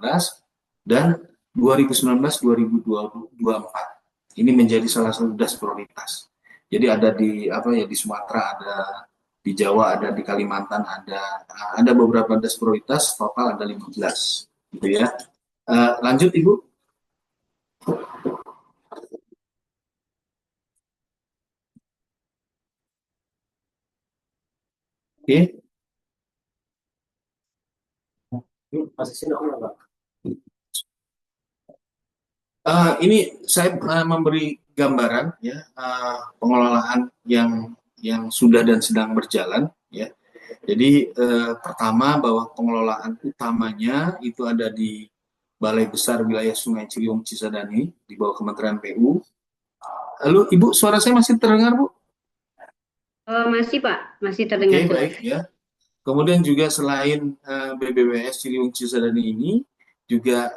dan 2019-2024. Ini menjadi salah satu das prioritas. Jadi ada di di Sumatera ada, di Jawa ada, di Kalimantan ada beberapa das prioritas, total ada 15 gitu ya. Lanjut Ibu. Oke. Ini saya memberi gambaran ya, pengelolaan yang sudah dan sedang berjalan ya. Jadi pertama bahwa pengelolaan utamanya itu ada di Balai Besar Wilayah Sungai Ciliwung Cisadane di bawah Kementerian PU. Lalu Ibu, suara saya masih terdengar Bu? Masih Pak, masih terdengar Oke, jelas. baik ya. Kemudian juga selain BBWS Ciliwung Cisadane ini juga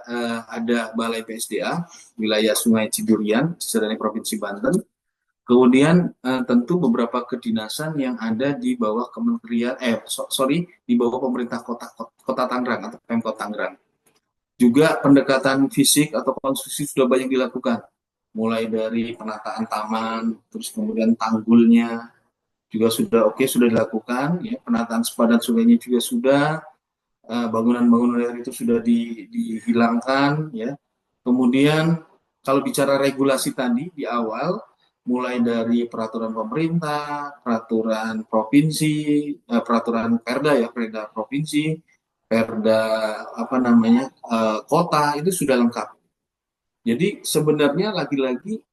ada Balai PSDA wilayah Sungai Cidurian Cisadane Provinsi Banten. Kemudian tentu beberapa kedinasan yang ada di bawah Kementerian di bawah pemerintah Kota Tangerang atau Pemkot Tangerang. Juga pendekatan fisik atau konstruksi sudah banyak dilakukan, mulai dari penataan taman, terus kemudian tanggulnya juga sudah dilakukan, ya, penataan sepadan sungainya juga sudah, bangunan-bangunan itu sudah dihilangkan, ya. Kemudian kalau bicara regulasi tadi di awal, mulai dari peraturan pemerintah, peraturan provinsi, peraturan Perda ya, Perda provinsi, Perda kota itu sudah lengkap. Jadi sebenarnya lagi-lagi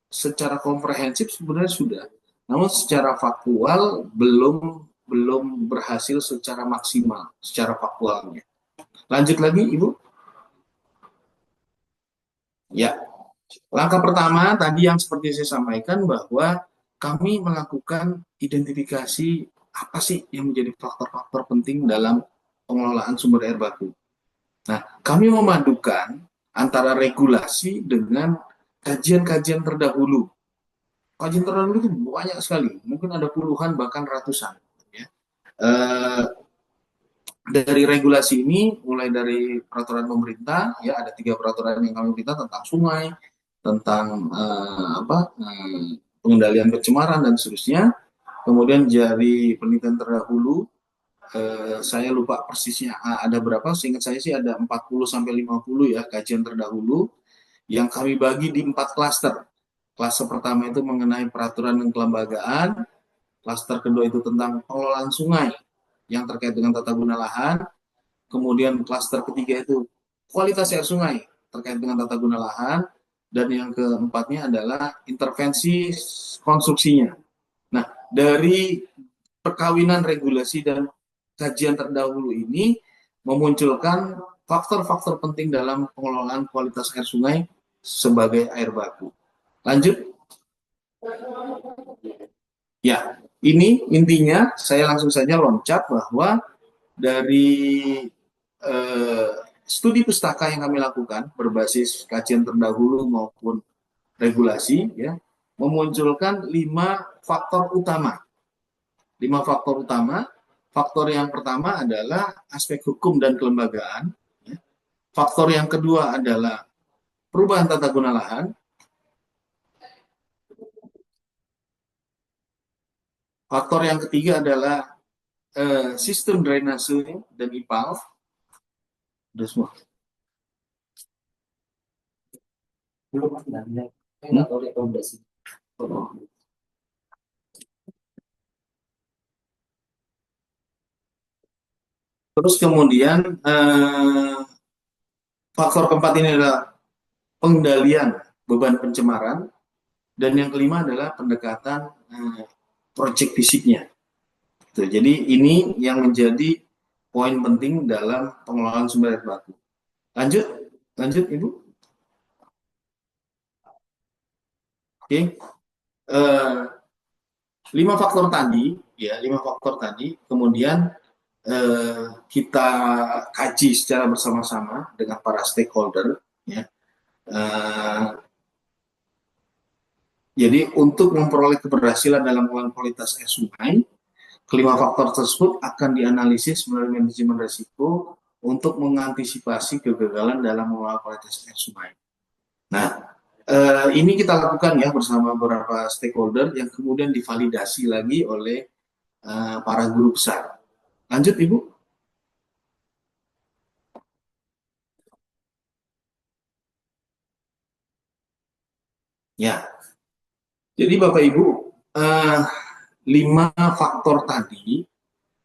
secara komprehensif sebenarnya sudah, namun secara faktual belum berhasil secara maksimal secara faktualnya. Lanjut lagi Ibu. Ya, langkah pertama tadi yang seperti saya sampaikan bahwa kami melakukan identifikasi apa sih yang menjadi faktor-faktor penting dalam pengelolaan sumber air baku. Nah, kami memadukan antara regulasi dengan kajian-kajian terdahulu. Kajian terdahulu itu banyak sekali, mungkin ada puluhan bahkan ratusan. Ya. Dari regulasi ini, mulai dari peraturan pemerintah, ya ada 3 peraturan yang kami minta tentang sungai, tentang pengendalian pencemaran dan seterusnya. Kemudian dari penelitian terdahulu, saya lupa persisnya ada berapa, seingat saya sih ada 40-50 ya kajian terdahulu yang kami bagi di 4 klaster. Klaster pertama itu mengenai peraturan dan kelembagaan, klaster kedua itu tentang pengelolaan sungai yang terkait dengan tata guna lahan, kemudian klaster ketiga itu kualitas air sungai terkait dengan tata guna lahan, dan yang keempatnya adalah intervensi konstruksinya. Nah, dari perkawinan regulasi dan kajian terdahulu ini memunculkan faktor-faktor penting dalam pengelolaan kualitas air sungai sebagai air baku. Lanjut. Ya, ini intinya saya langsung saja loncat bahwa dari studi pustaka yang kami lakukan berbasis kajian terdahulu maupun regulasi ya memunculkan 5 faktor utama. 5 faktor utama. Faktor yang pertama adalah aspek hukum dan kelembagaan. Ya. Faktor yang kedua adalah perubahan tata guna lahan. Faktor yang ketiga adalah sistem drainase dan IPAL. Udah semua. Belum ada. Nggak tahu rekomendasi. Terus kemudian faktor keempat ini adalah pengendalian beban pencemaran, dan yang kelima adalah pendekatan proyek fisiknya. Tuh, jadi ini yang menjadi poin penting dalam pengelolaan sumber air baku. Lanjut, lanjut Ibu. Oke, eh, 5 faktor tadi, ya 5 faktor tadi, kemudian kita kaji secara bersama-sama dengan para stakeholder, ya. Jadi untuk memperoleh keberhasilan dalam pengelolaan kualitas air sungai, kelima faktor tersebut akan dianalisis melalui manajemen risiko untuk mengantisipasi kegagalan dalam mengelola kualitas air sungai. Nah, ini kita lakukan ya bersama beberapa stakeholder yang kemudian divalidasi lagi oleh para guru besar. Lanjut Ibu. Ya, jadi Bapak Ibu, 5 faktor tadi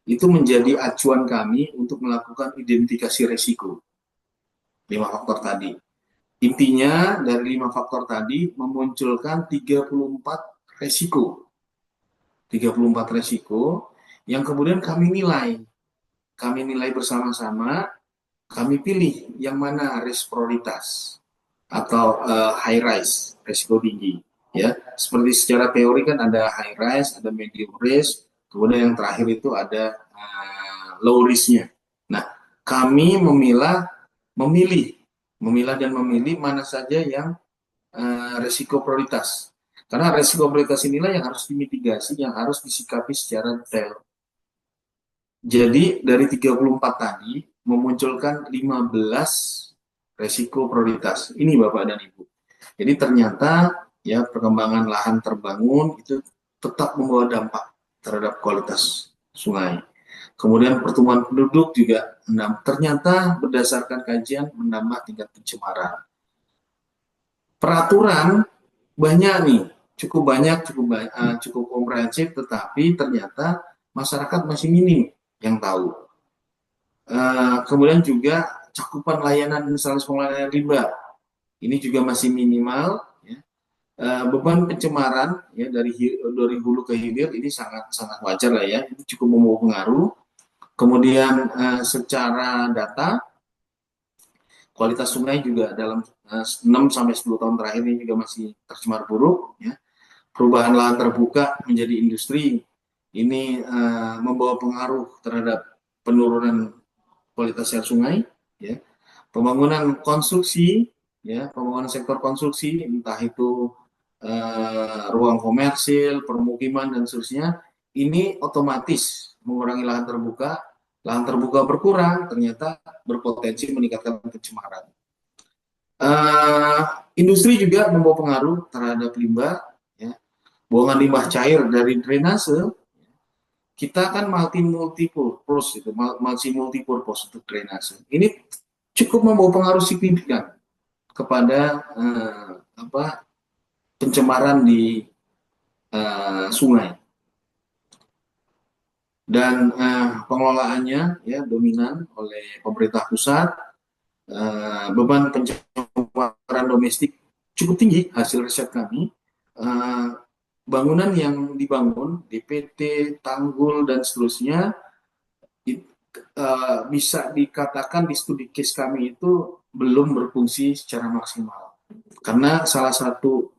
itu menjadi acuan kami untuk melakukan identifikasi risiko. 5 faktor tadi. Intinya dari 5 faktor tadi memunculkan 34 resiko. 34 resiko yang kemudian kami nilai. Kami nilai bersama-sama, kami pilih yang mana risk prioritas atau high risk, resiko tinggi. Ya, seperti secara teori kan ada high risk, ada medium risk, kemudian yang terakhir itu ada low risk-nya. Nah, kami memilih dan memilih mana saja yang resiko prioritas. Karena resiko prioritas inilah yang harus dimitigasi, yang harus disikapi secara detail. Jadi dari 34 tadi memunculkan 15 resiko prioritas. Ini Bapak dan Ibu. Jadi ternyata ya perkembangan lahan terbangun itu tetap membawa dampak terhadap kualitas sungai. Kemudian pertumbuhan penduduk juga ternyata berdasarkan kajian menambah tingkat pencemaran. Peraturan banyak nih, cukup komprehensif, tetapi ternyata masyarakat masih minim yang tahu. Kemudian juga cakupan layanan misalnya pengolahan limbah ini juga masih minimal. Ya. Beban pencemaran ya dari hulu ke hilir ini sangat wajar lah ya, itu cukup membawa pengaruh. Kemudian secara data kualitas sungai juga dalam 6 sampai 10 tahun terakhir ini juga masih tercemar buruk ya. Perubahan lahan terbuka menjadi industri ini membawa pengaruh terhadap penurunan kualitas air sungai ya. Pembangunan konstruksi ya, pembangunan sektor konstruksi entah itu ruang komersil, permukiman dan seterusnya, ini otomatis mengurangi lahan terbuka. Lahan terbuka berkurang, ternyata berpotensi meningkatkan pencemaran. Industri juga membawa pengaruh terhadap limbah, ya. Buangan limbah cair dari drainase, kita kan multi-purpose untuk drainase. Ini cukup membawa pengaruh signifikan kepada pencemaran di sungai. Dan pengelolaannya ya dominan oleh pemerintah pusat. Beban pencemaran domestik cukup tinggi hasil riset kami. Bangunan yang dibangun, DPT, tanggul dan seterusnya bisa dikatakan di studi case kami itu belum berfungsi secara maksimal. Karena salah satu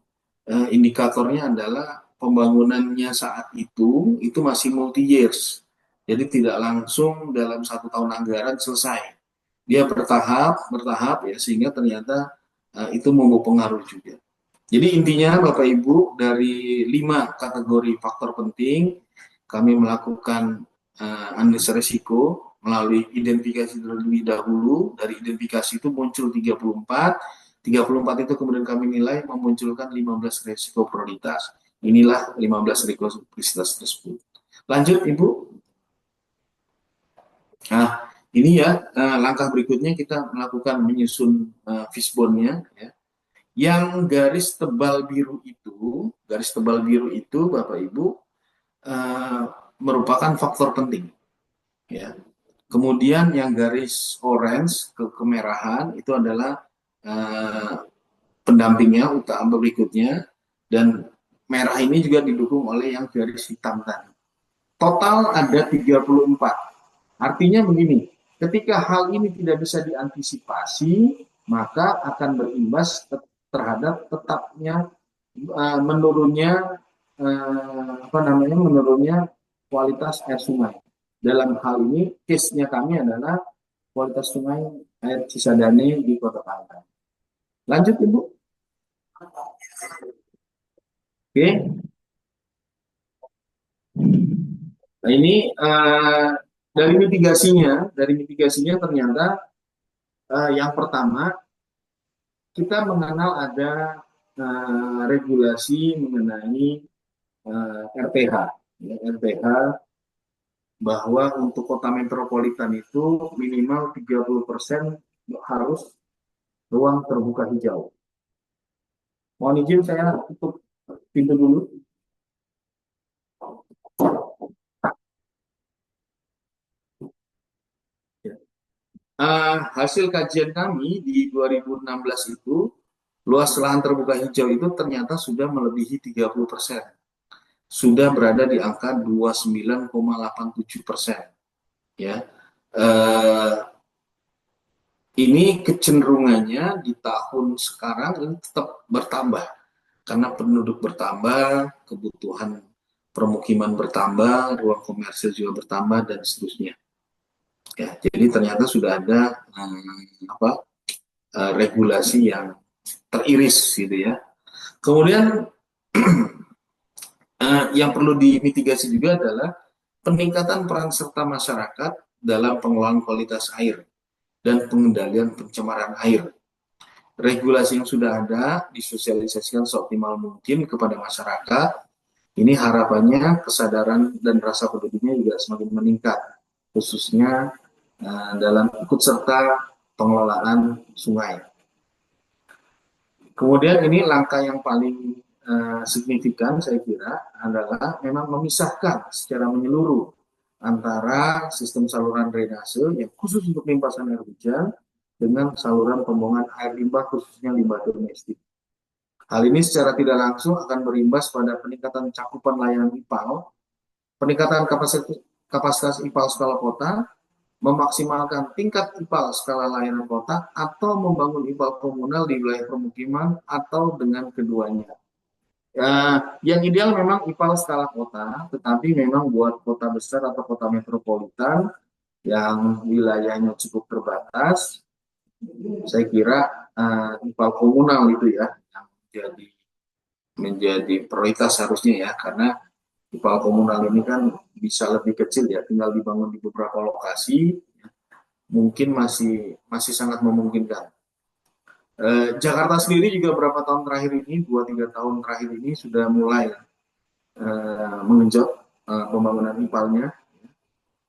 indikatornya adalah pembangunannya saat itu masih multi years. Jadi tidak langsung dalam 1 tahun anggaran selesai. Dia bertahap ya, sehingga ternyata itu membawa pengaruh juga. Jadi intinya Bapak Ibu, dari 5 kategori faktor penting kami melakukan analisis risiko melalui identifikasi terlebih dahulu. Dari identifikasi itu muncul 34 itu kemudian kami nilai memunculkan 15 risiko prioritas. Inilah 15 risiko prioritas tersebut. Lanjut, Ibu. Nah, ini ya langkah berikutnya kita melakukan menyusun fishbone-nya. Ya. Yang garis tebal biru itu, Bapak Ibu, eh, merupakan faktor penting. Ya. Kemudian yang garis orange kemerahan itu adalah eh, pendampingnya utama berikutnya, dan merah ini juga didukung oleh yang garis hitam tadi. Total ada 34. Artinya begini, ketika hal ini tidak bisa diantisipasi, maka akan berimbas terhadap tetapnya menurunnya menurunnya kualitas air sungai. Dalam hal ini, case-nya kami adalah kualitas sungai air Cisadane di Kota Tangerang. Lanjut, Ibu. Oke. Nah, ini dari mitigasinya ternyata yang pertama kita mengenal ada regulasi mengenai RPH. Ya, RPH bahwa untuk kota metropolitan itu minimal 30% harus ruang terbuka hijau. Mohon izin saya tutup pintu dulu. Hasil kajian kami di 2016 itu, luas lahan terbuka hijau itu ternyata sudah melebihi 30%. Sudah berada di angka 29,87%. Ya. Ini kecenderungannya di tahun sekarang ini tetap bertambah. Karena penduduk bertambah, kebutuhan permukiman bertambah, ruang komersil juga bertambah, dan seterusnya. Ya, jadi ternyata sudah ada regulasi yang teriris gitu ya. Kemudian yang perlu dimitigasi juga adalah peningkatan peran serta masyarakat dalam pengelolaan kualitas air dan pengendalian pencemaran air. Regulasi yang sudah ada disosialisasikan seoptimal mungkin kepada masyarakat. Ini harapannya kesadaran dan rasa pedulinya juga semakin meningkat, khususnya dalam ikut serta pengelolaan sungai. Kemudian ini langkah yang paling signifikan saya kira adalah memang memisahkan secara menyeluruh antara sistem saluran drainase yang khusus untuk limpasan air hujan dengan saluran pembuangan air limbah khususnya limbah domestik. Hal ini secara tidak langsung akan berimbas pada peningkatan cakupan layanan IPAL, peningkatan kapasitas IPAL skala kota, memaksimalkan tingkat IPAL skala layanan kota, atau membangun IPAL komunal di wilayah permukiman, atau dengan keduanya. Yang ideal memang IPAL skala kota, tetapi memang buat kota besar atau kota metropolitan yang wilayahnya cukup terbatas, saya kira IPAL komunal itu ya yang menjadi prioritas harusnya ya, karena IPAL komunal ini kan bisa lebih kecil ya, tinggal dibangun di beberapa lokasi, mungkin masih sangat memungkinkan. Jakarta sendiri juga beberapa tahun terakhir ini, 2-3 tahun terakhir ini sudah mulai mengenjot pembangunan IPAL-nya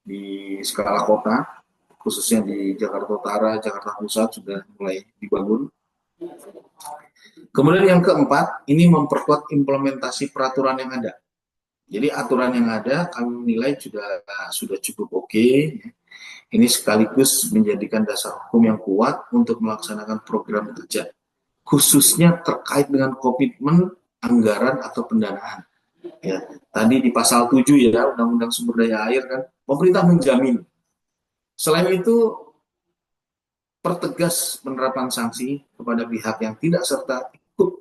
di skala kota, khususnya di Jakarta Utara, Jakarta Pusat sudah mulai dibangun. Kemudian yang keempat, ini memperkuat implementasi peraturan yang ada. Jadi aturan yang ada kami nilai sudah cukup oke. Ini sekaligus menjadikan dasar hukum yang kuat untuk melaksanakan program kerja, khususnya terkait dengan komitmen anggaran atau pendanaan. Ya, tadi di pasal 7 ya, Undang-Undang Sumber Daya Air kan, pemerintah menjamin. Selain itu, pertegas penerapan sanksi kepada pihak yang tidak serta ikut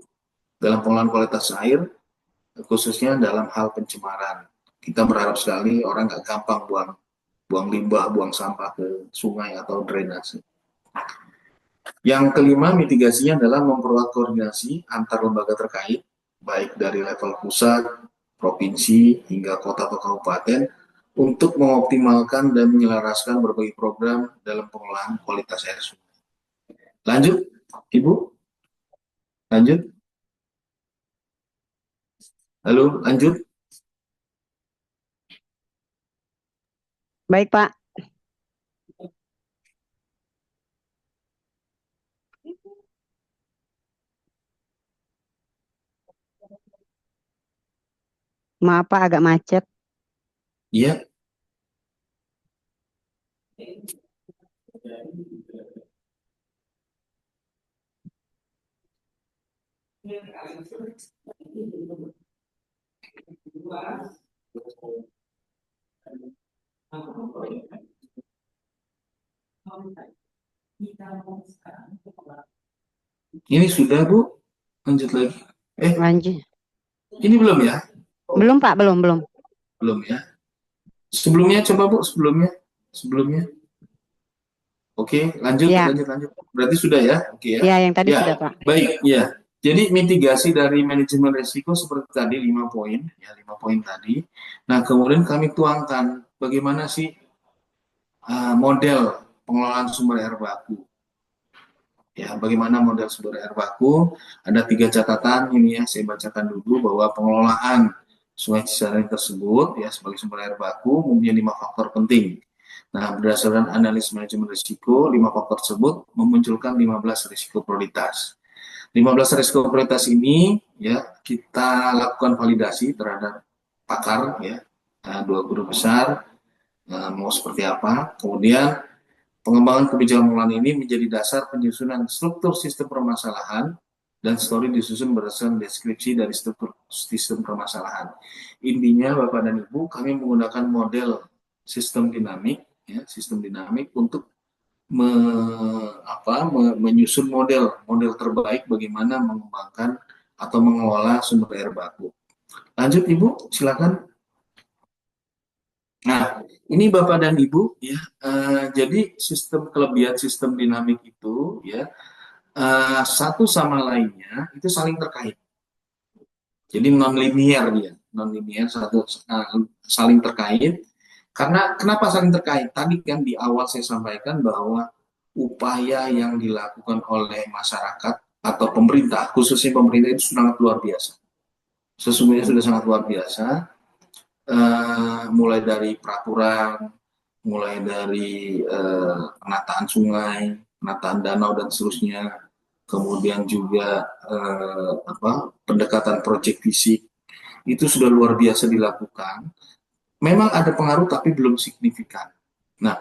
dalam pengelolaan kualitas air, khususnya dalam hal pencemaran. Kita berharap sekali orang nggak gampang buang limbah, buang sampah ke sungai atau drainase. Yang kelima, mitigasinya adalah memperkuat koordinasi antar lembaga terkait, baik dari level pusat, provinsi, hingga kota atau kabupaten, untuk mengoptimalkan dan menyelaraskan berbagai program dalam pengelolaan kualitas air sungai. Lanjut, Ibu. Lanjut. Halo, lanjut. Baik, Pak. Maaf, Pak, agak macet. Iya. Ini sudah, Bu. Lanjut lagi. Lanjut. Ini belum ya? Belum, Pak, belum. Belum ya. Sebelumnya coba, Bu, sebelumnya. Oke, lanjut. Ya, Berarti sudah ya? Oke ya. ya yang tadi Ya, sudah, Pak. baik, ya. Jadi mitigasi dari manajemen risiko seperti tadi 5 poin, ya 5 poin tadi. Nah, kemudian kami tuangkan bagaimana sih model pengelolaan sumber air baku. Ya, bagaimana model sumber air baku? Ada 3 catatan ini ya, saya bacakan dulu bahwa pengelolaan Sungai Cisadane tersebut ya sebagai sumber air baku mempunyai 5 faktor penting. Nah, berdasarkan analis manajemen risiko, 5 faktor tersebut memunculkan 15 risiko prioritas. 15 risiko prioritas ini ya kita lakukan validasi terhadap pakar ya, 2 guru besar mau seperti apa. Kemudian pengembangan kebijakan pengelolaan ini menjadi dasar penyusunan struktur sistem permasalahan dan story disusun berdasarkan deskripsi dari struktur sistem permasalahan. Intinya Bapak dan Ibu, kami menggunakan model sistem dinamik, ya, sistem dinamik untuk menyusun model terbaik bagaimana mengembangkan atau mengelola sumber air baku. Lanjut Ibu, silakan. Nah, ini Bapak dan Ibu ya. Jadi kelebihan sistem dinamik itu ya satu sama lainnya itu saling terkait. Jadi non-linear saling terkait. Karena kenapa saling terkait? Tadi kan di awal saya sampaikan bahwa upaya yang dilakukan oleh masyarakat atau pemerintah, khususnya pemerintah itu sangat luar biasa. Sesungguhnya sudah sangat luar biasa. Mulai dari peraturan, mulai dari penataan sungai, penataan danau dan seterusnya, kemudian juga pendekatan proyek fisik itu sudah luar biasa dilakukan. Memang ada pengaruh tapi belum signifikan. Nah,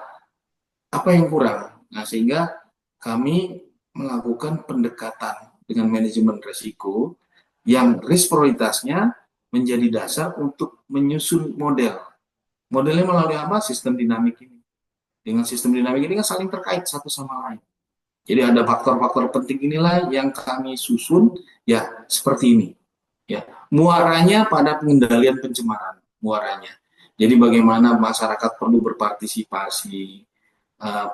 apa yang kurang? Nah, sehingga kami melakukan pendekatan dengan manajemen risiko yang risk prioritasnya menjadi dasar untuk menyusun model. Modelnya melalui apa? Sistem dinamik ini. Dengan sistem dinamik ini kan saling terkait satu sama lain. Jadi ada faktor-faktor penting inilah yang kami susun ya seperti ini. Ya, muaranya pada pengendalian pencemaran, muaranya. Jadi bagaimana masyarakat perlu berpartisipasi,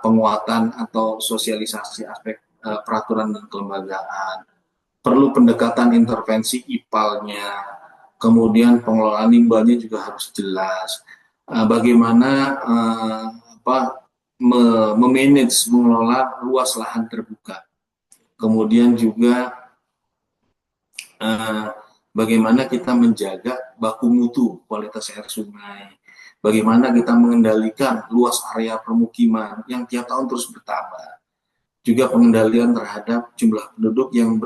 penguatan atau sosialisasi aspek peraturan dan kelembagaan, perlu pendekatan intervensi IPAL-nya, kemudian pengelolaan limbahnya juga harus jelas, bagaimana memanage, mengelola luas lahan terbuka, kemudian juga bagaimana kita menjaga baku mutu kualitas air sungai, bagaimana kita mengendalikan luas area permukiman yang tiap tahun terus bertambah, juga pengendalian terhadap jumlah penduduk yang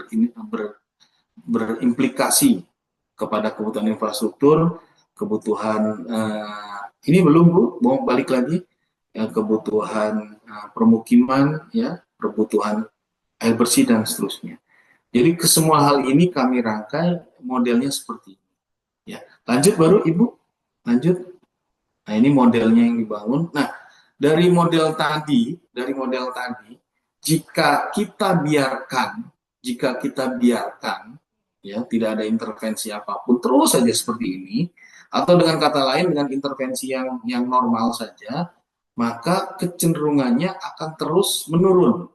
berimplikasi kepada kebutuhan infrastruktur, kebutuhan ini belum Bu, mau balik lagi kebutuhan permukiman, ya, kebutuhan air bersih dan seterusnya. Jadi ke semua hal ini kami rangkai modelnya seperti ini. Ya, lanjut baru Ibu, lanjut. Nah ini modelnya yang dibangun. Nah dari model tadi, jika kita biarkan, ya tidak ada intervensi apapun, terus saja seperti ini, atau dengan kata lain dengan intervensi yang normal saja, maka kecenderungannya akan terus menurun.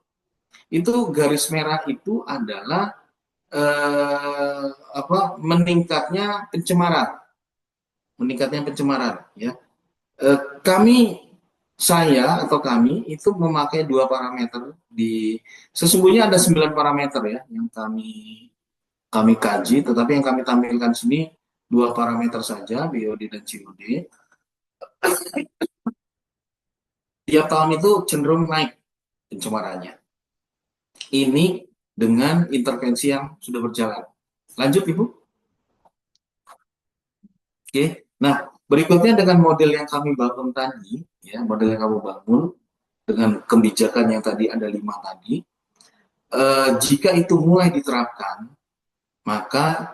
Itu garis merah itu adalah meningkatnya pencemaran, ya. Kami itu memakai 2 parameter sesungguhnya ada 9 parameter ya yang kami kaji, tetapi yang kami tampilkan sini 2 parameter saja, BOD dan COD. tiap tahun itu cenderung naik pencemarannya. Ini dengan intervensi yang sudah berjalan. Lanjut, Ibu. Oke. Nah, berikutnya dengan model yang kami bangun tadi, ya, model yang kamu bangun dengan kebijakan yang tadi ada 5 tadi, jika itu mulai diterapkan, maka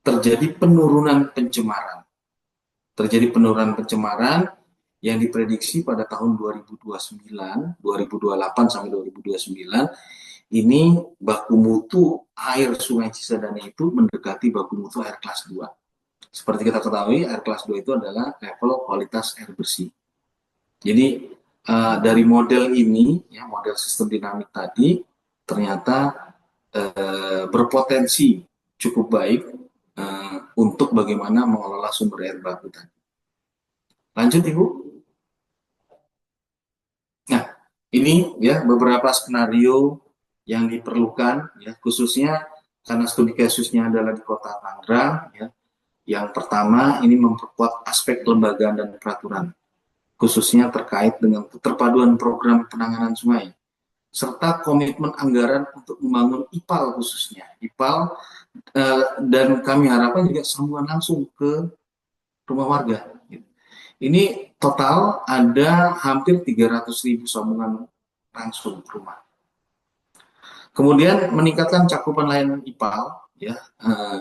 terjadi penurunan pencemaran. Terjadi penurunan pencemaran yang diprediksi pada tahun 2029, 2028 sampai 2029, ini baku mutu air Sungai Cisadane itu mendekati baku mutu air kelas 2. Seperti kita ketahui, air kelas 2 itu adalah level kualitas air bersih. Jadi dari model ini, ya, model sistem dinamik tadi, ternyata berpotensi cukup baik untuk bagaimana mengelola sumber air baku tadi. Lanjut, Ibu. Nah, ini ya beberapa skenario yang diperlukan, ya, khususnya karena studi kasusnya adalah di Kota Tangerang. Ya. Yang pertama, ini memperkuat aspek kelembagaan dan peraturan, khususnya terkait dengan keterpaduan program penanganan sungai, serta komitmen anggaran untuk membangun IPAL khususnya. IPAL dan kami harapkan juga sambungan langsung ke rumah warga. Ini total ada hampir 300.000 sambungan langsung ke rumah. Kemudian meningkatkan cakupan layanan IPAL, ya,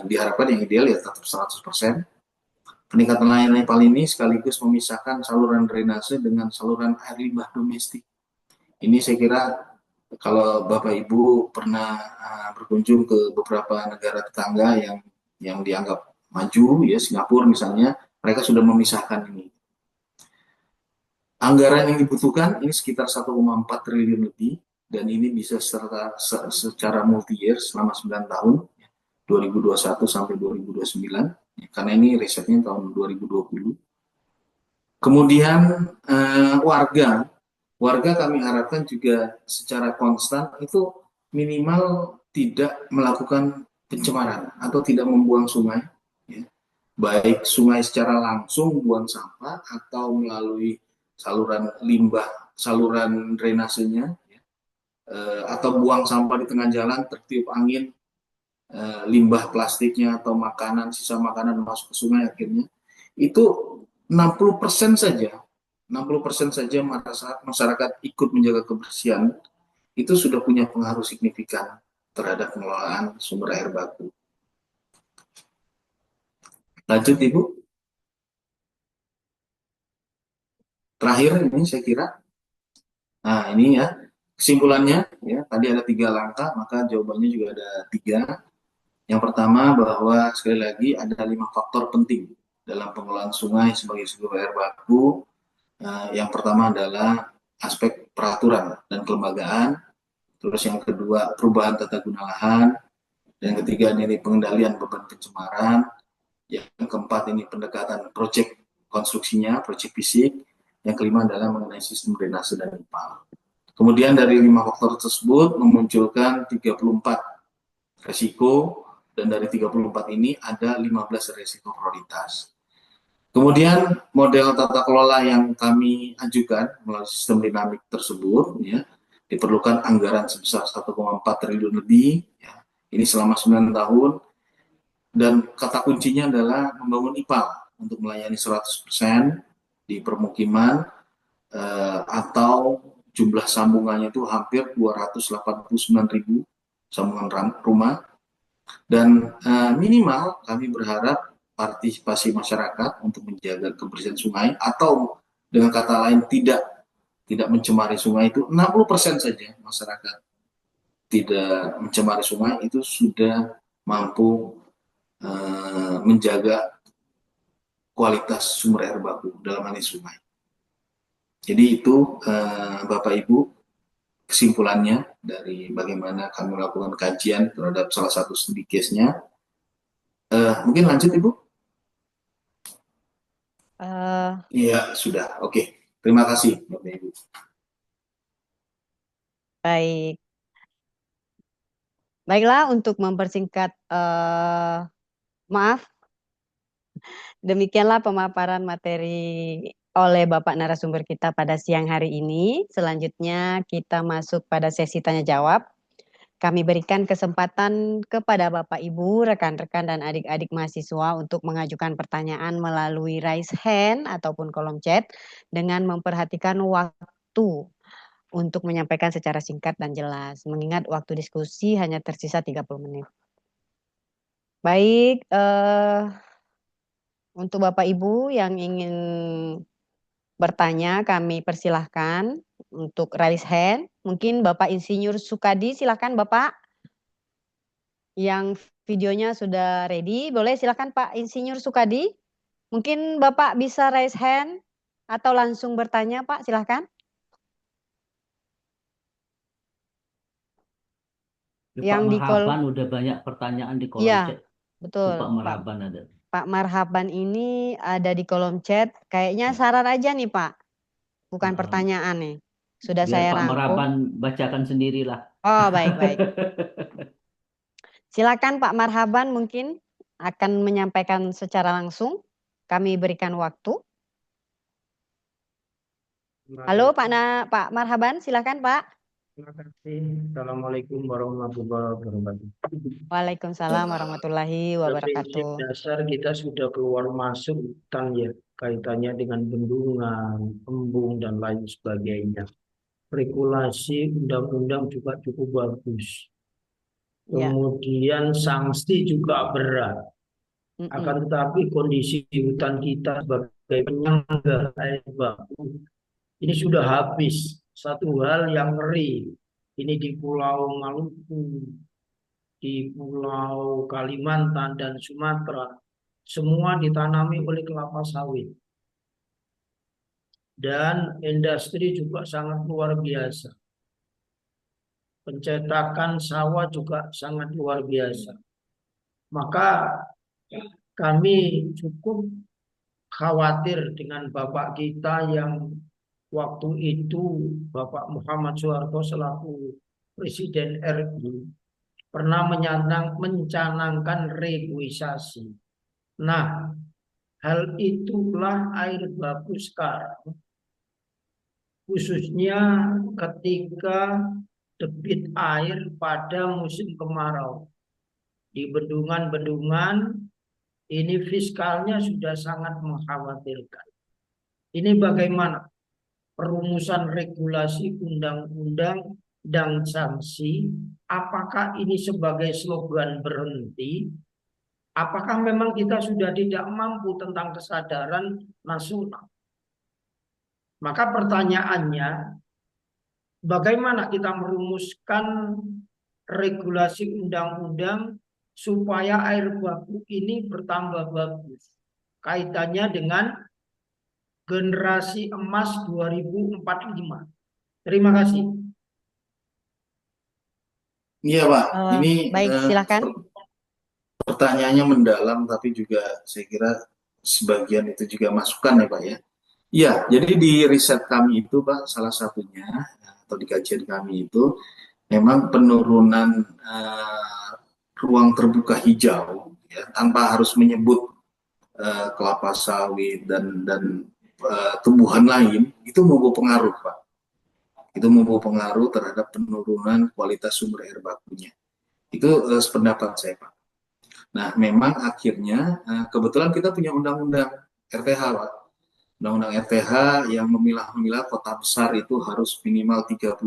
diharapkan yang ideal ya tetap 100%. Peningkatan layanan IPAL ini sekaligus memisahkan saluran drainase dengan saluran air limbah domestik. Ini saya kira kalau Bapak Ibu pernah berkunjung ke beberapa negara tetangga yang dianggap maju, ya Singapura misalnya, mereka sudah memisahkan ini. Anggaran yang dibutuhkan ini sekitar 1,4 triliun lebih, dan ini bisa secara multi-year selama 9 tahun, 2021 sampai 2029, karena ini risetnya tahun 2020. Kemudian warga kami harapkan juga secara konstan itu minimal tidak melakukan pencemaran atau tidak membuang sungai, ya. Baik sungai secara langsung buang sampah atau melalui saluran limbah, saluran drainasenya, ya. Atau buang sampah di tengah jalan tertiup angin, limbah plastiknya atau makanan, sisa makanan masuk ke sungai akhirnya. Itu 60% saja, 60% saja masyarakat ikut menjaga kebersihan, itu sudah punya pengaruh signifikan terhadap pengelolaan sumber air baku. Lanjut, Ibu. Terakhir ini saya kira, nah ini ya kesimpulannya, ya tadi ada 3 langkah, maka jawabannya juga ada 3. Yang pertama bahwa sekali lagi ada 5 faktor penting dalam pengelolaan sungai sebagai sumber air baku. Yang pertama adalah aspek peraturan dan kelembagaan, terus yang kedua perubahan tata guna lahan, yang ketiga ini pengendalian beban pencemaran, yang keempat ini pendekatan proyek konstruksinya, proyek fisik, yang kelima adalah mengenai sistem drainase dan IPAL. Kemudian dari 5 faktor tersebut memunculkan 34 resiko, dan dari 34 ini ada 15 resiko prioritas. Kemudian model tata kelola yang kami ajukan melalui sistem dinamik tersebut, ya, diperlukan anggaran sebesar 1,4 triliun lebih, ya, ini selama 9 tahun, dan kata kuncinya adalah membangun IPAL untuk melayani 100% di permukiman, atau jumlah sambungannya itu hampir 289.000 sambungan rumah, dan minimal kami berharap partisipasi masyarakat untuk menjaga kebersihan sungai, atau dengan kata lain tidak mencemari sungai itu 60% saja masyarakat tidak mencemari sungai itu sudah mampu menjaga kualitas sumber air baku dalam hal ini sungai. Jadi itu Bapak Ibu kesimpulannya dari bagaimana kami melakukan kajian terhadap salah satu studi case-nya. Mungkin lanjut, Ibu. Iya, sudah. Oke. Terima kasih, Bapak Ibu. Baik. Baiklah, untuk mempersingkat, maaf, demikianlah pemaparan materi oleh Bapak narasumber kita pada siang hari ini. Selanjutnya kita masuk pada sesi tanya jawab. Kami berikan kesempatan kepada Bapak Ibu, rekan-rekan dan adik-adik mahasiswa untuk mengajukan pertanyaan melalui raise hand ataupun kolom chat dengan memperhatikan waktu untuk menyampaikan secara singkat dan jelas. Mengingat waktu diskusi hanya tersisa 30 menit. Baik, untuk Bapak Ibu yang ingin bertanya, kami persilahkan untuk raise hand. Mungkin Bapak Insinyur Sukadi, silakan Bapak. Yang videonya sudah ready, boleh silakan Pak Insinyur Sukadi. Mungkin Bapak bisa raise hand atau langsung bertanya Pak, silakan. Ya, Pak Marhaban udah banyak pertanyaan di kolom Iya, chat. betul. Pak Marhaban ada. Pak Marhaban ini ada di kolom chat. Kayaknya saran aja nih Pak, bukan pertanyaan nih. Sudah Biar saya Pak rangkum. Marhaban bacakan sendirilah. Oh, baik-baik. Silakan Pak Marhaban mungkin akan menyampaikan secara langsung. Kami berikan waktu. Halo Pak Marhaban, silakan Pak. Terima kasih. Assalamualaikum warahmatullahi wabarakatuh. Waalaikumsalam warahmatullahi wabarakatuh. Prinsip dasar kita sudah keluar masuk hutan ya, kaitannya dengan bendungan, embung dan lain sebagainya. Regulasi undang-undang juga cukup bagus. Ya. Kemudian sanksi juga berat. Akan tetapi kondisi hutan kita sebagai penyangga air baku ini sudah habis. Satu hal yang ngeri, ini di Pulau Maluku, di Pulau Kalimantan dan Sumatera, semua ditanami oleh kelapa sawit. Dan industri juga sangat luar biasa. Pencetakan sawah juga sangat luar biasa. Maka kami cukup khawatir dengan Bapak kita yang waktu itu Bapak Muhammad Soeharto selaku Presiden RI pernah mencanangkan rebuisasi. Nah, hal itulah air baku sekarang, khususnya ketika debit air pada musim kemarau. Di bendungan-bendungan ini fiskalnya sudah sangat mengkhawatirkan. Ini bagaimana? Perumusan regulasi undang-undang dan sanksi, apakah ini sebagai slogan berhenti? Apakah memang kita sudah tidak mampu tentang kesadaran nasional? Maka pertanyaannya, bagaimana kita merumuskan regulasi undang-undang supaya air baku ini bertambah bagus? Kaitannya dengan generasi emas 2045. Terima kasih. Iya Pak, ini baik, silakan. Pertanyaannya mendalam, tapi juga saya kira sebagian itu juga masukan ya Pak ya. Iya, jadi di riset kami itu Pak, salah satunya atau di kajian kami itu memang penurunan ruang terbuka hijau ya, tanpa harus menyebut kelapa sawit dan tumbuhan lain itu membawa pengaruh Pak. Itu membawa pengaruh terhadap penurunan kualitas sumber air bakunya. Itu sependapat saya Pak. Nah, memang akhirnya kebetulan kita punya undang-undang RTH Pak. Undang-undang RTH yang memilah-milah kota besar itu harus minimal 30%.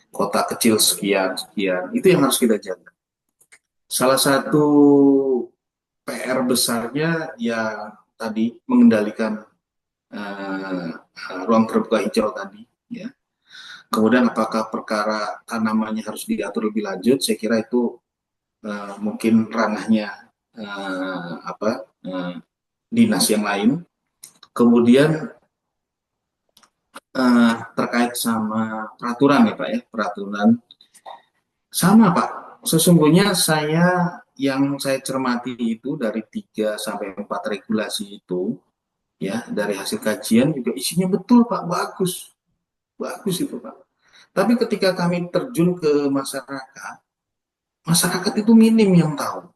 Kota kecil sekian. Itu yang harus kita jaga. Salah satu PR besarnya ya tadi mengendalikan ruang terbuka hijau tadi ya. Kemudian apakah perkara tanamannya harus diatur lebih lanjut, saya kira itu mungkin ranahnya dinas yang lain. Kemudian terkait sama peraturan ya Pak ya, peraturan sama Pak. Sesungguhnya yang saya cermati itu dari 3 sampai 4 regulasi itu ya, dari hasil kajian juga isinya betul Pak, bagus itu Pak. Tapi ketika kami terjun ke masyarakat itu minim yang tahu.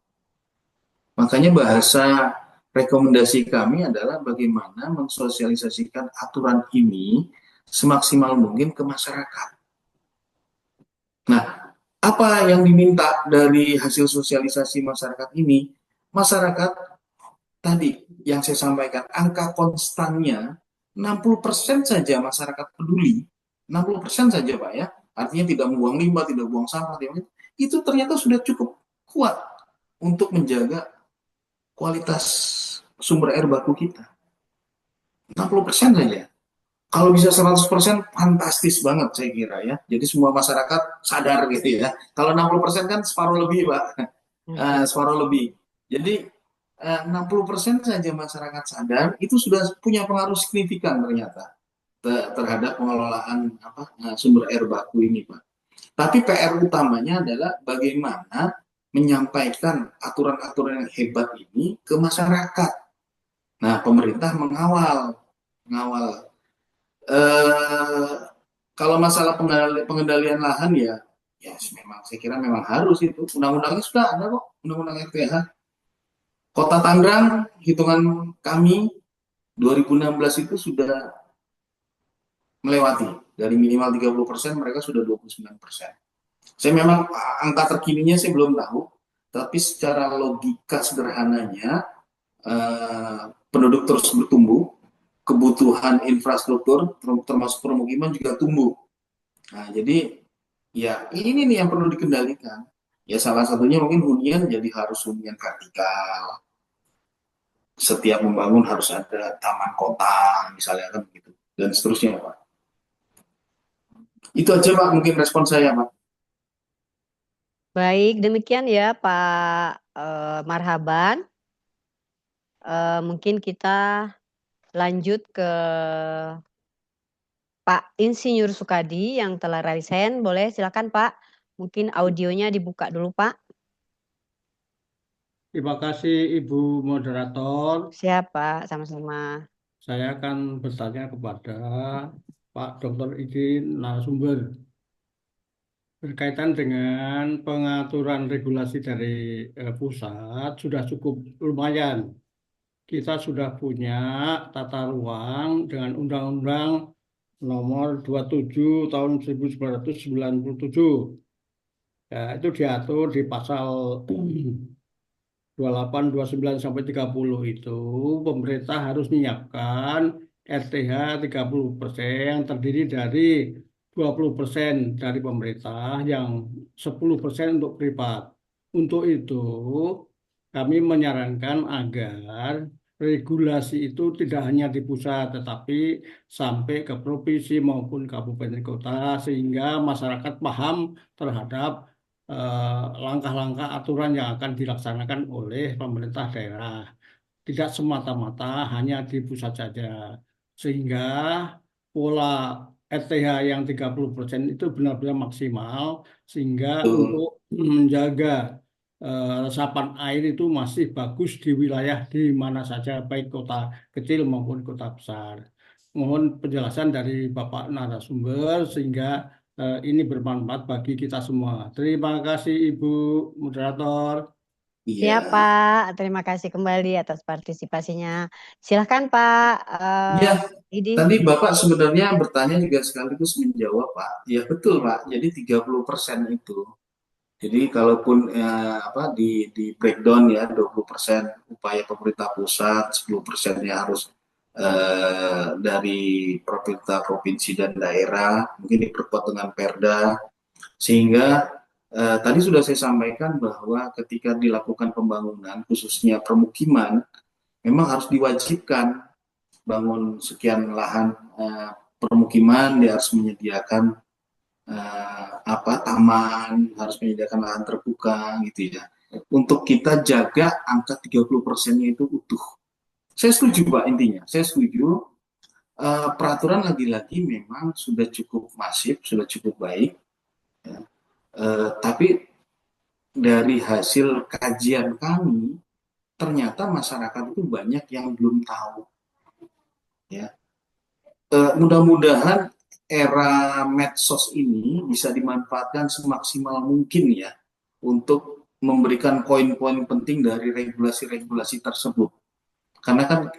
Makanya bahasa rekomendasi kami adalah bagaimana mensosialisasikan aturan ini semaksimal mungkin ke masyarakat. Nah, apa yang diminta dari hasil sosialisasi masyarakat ini? Masyarakat tadi yang saya sampaikan, angka konstannya 60% saja masyarakat peduli. 60% saja Pak ya. Artinya tidak membuang limbah, tidak buang sampah. Itu ternyata sudah cukup kuat untuk menjaga kualitas sumber air baku kita. 60% saja. Kalau bisa 100% fantastis banget saya kira ya. Jadi semua masyarakat sadar gitu ya. Kalau 60% kan separuh lebih Pak. Separuh lebih. Jadi 60% saja masyarakat sadar itu sudah punya pengaruh signifikan ternyata terhadap pengelolaan sumber air baku ini Pak. Tapi PR utamanya adalah bagaimana menyampaikan aturan-aturan yang hebat ini ke masyarakat. Nah, pemerintah mengawal. Kalau masalah pengendalian lahan ya memang saya kira memang harus itu. Undang-undangnya sudah ada kok, undang-undang RTH. Kota Tangerang, hitungan kami 2016 itu sudah melewati. Dari minimal 30%, mereka sudah 29%. Saya memang angka terkininya saya belum tahu, tapi secara logika sederhananya, penduduk terus bertumbuh, kebutuhan infrastruktur termasuk permukiman juga tumbuh. Nah, jadi ya ini nih yang perlu dikendalikan. Ya salah satunya mungkin hunian jadi harus hunian vertikal. Setiap membangun harus ada taman kota misalnya kan begitu dan seterusnya Pak. Itu aja Pak mungkin respon saya Pak. Baik, demikian ya Pak Marhaban. Mungkin kita lanjut ke Pak Insinyur Sukadi yang telah raise hand. Boleh silakan Pak. Mungkin audionya dibuka dulu Pak. Terima kasih Ibu Moderator. Siap Pak, sama-sama. Saya akan bertanya kepada Pak Dr. Idin narasumber berkaitan dengan pengaturan regulasi dari pusat sudah cukup lumayan. Kita sudah punya tata ruang dengan Undang-Undang Nomor 27 Tahun 1997. Ya, itu diatur di pasal 28, 29 sampai 30 itu pemerintah harus menyiapkan RTH 30% yang terdiri dari 20% dari pemerintah, yang 10% untuk privat. Untuk itu, kami menyarankan agar regulasi itu tidak hanya di pusat, tetapi sampai ke provinsi maupun kabupaten kota, sehingga masyarakat paham terhadap langkah-langkah aturan yang akan dilaksanakan oleh pemerintah daerah. Tidak semata-mata hanya di pusat saja. Sehingga pola RTH yang 30% itu benar-benar maksimal, sehingga untuk menjaga resapan air itu masih bagus di wilayah di mana saja, baik kota kecil maupun kota besar. Mohon penjelasan dari Bapak narasumber sehingga ini bermanfaat bagi kita semua. Terima kasih Ibu Moderator. Iya Pak, terima kasih kembali atas partisipasinya. Silahkan Pak Idin. Tadi Bapak sebenarnya bertanya juga sekaligus menjawab Pak. Ya betul Pak, jadi 30% itu. Jadi kalaupun di breakdown ya 20% upaya pemerintah pusat, 10%-nya harus dari pemerintah provinsi dan daerah, mungkin diperkuat dengan perda, sehingga tadi sudah saya sampaikan bahwa ketika dilakukan pembangunan, khususnya permukiman, memang harus diwajibkan bangun sekian lahan permukiman, dia harus menyediakan taman, harus menyediakan lahan terbuka gitu ya. Untuk kita jaga angka 30%-nya itu utuh. Saya setuju Pak intinya, saya setuju. Peraturan lagi-lagi memang sudah cukup masif, sudah cukup baik. Ya. Tapi dari hasil kajian kami, ternyata masyarakat itu banyak yang belum tahu. Ya. Mudah-mudahan era medsos ini bisa dimanfaatkan semaksimal mungkin ya untuk memberikan poin-poin penting dari regulasi-regulasi tersebut. Karena kan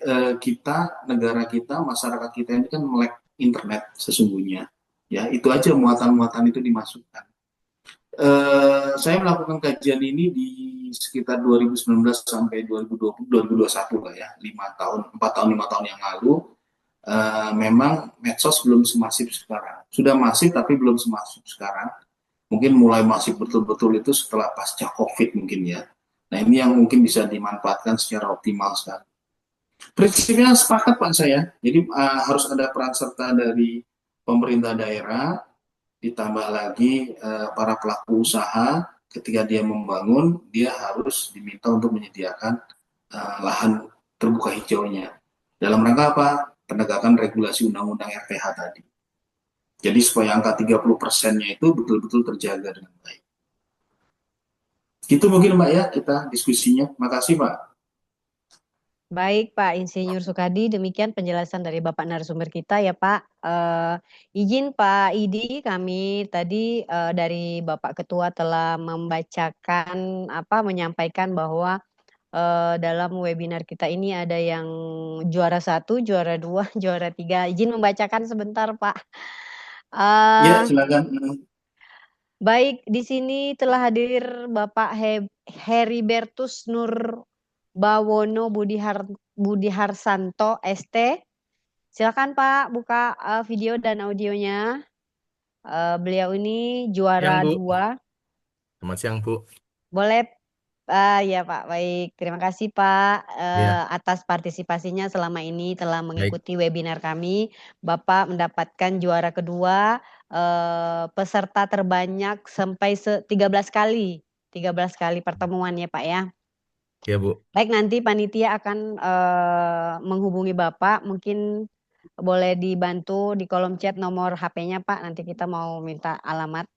negara kita, masyarakat kita ini kan melek internet sesungguhnya. Ya, itu aja muatan-muatan itu dimasukkan. Saya melakukan kajian ini di sekitar 2019 sampai 2020, 2021 lah ya, 5 tahun yang lalu. Memang medsos belum semasif sekarang. Sudah masif tapi belum semasif sekarang. Mungkin mulai masif betul-betul itu setelah pasca COVID mungkin ya. Nah ini yang mungkin bisa dimanfaatkan secara optimal sekarang. Prinsipnya sepakat Pak saya. Jadi harus ada peran serta dari pemerintah daerah, ditambah lagi para pelaku usaha. Ketika dia membangun, dia harus diminta untuk menyediakan lahan terbuka hijaunya. Dalam rangka apa? Penegakan regulasi undang-undang RTH tadi. Jadi supaya angka 30%-nya itu betul-betul terjaga dengan baik. Itu mungkin Mbak ya kita diskusinya. Makasih Pak. Baik Pak Insinyur Sukadi, demikian penjelasan dari Bapak narasumber kita ya Pak. Izin Pak Idi, kami tadi dari Bapak Ketua telah menyampaikan bahwa dalam webinar kita ini ada yang juara 1, juara 2, juara 3. Izin membacakan sebentar Pak. Ya silakan. Baik, di sini telah hadir Bapak Heribertus Nurbawono Budiharsanto ST. Silakan Pak buka video dan audionya. Beliau ini juara Siang, Bu. 2. Selamat siang, Bu. Boleh ya Pak, baik. Terima kasih Pak Iya. atas partisipasinya selama ini telah Baik. mengikuti webinar kami. Bapak mendapatkan juara kedua, peserta terbanyak sampai 13 kali. 13 kali pertemuan ya Pak ya. Ya, Bu. Baik, nanti panitia akan menghubungi Bapak. Mungkin boleh dibantu di kolom chat nomor HP-nya Pak. Nanti kita mau minta alamat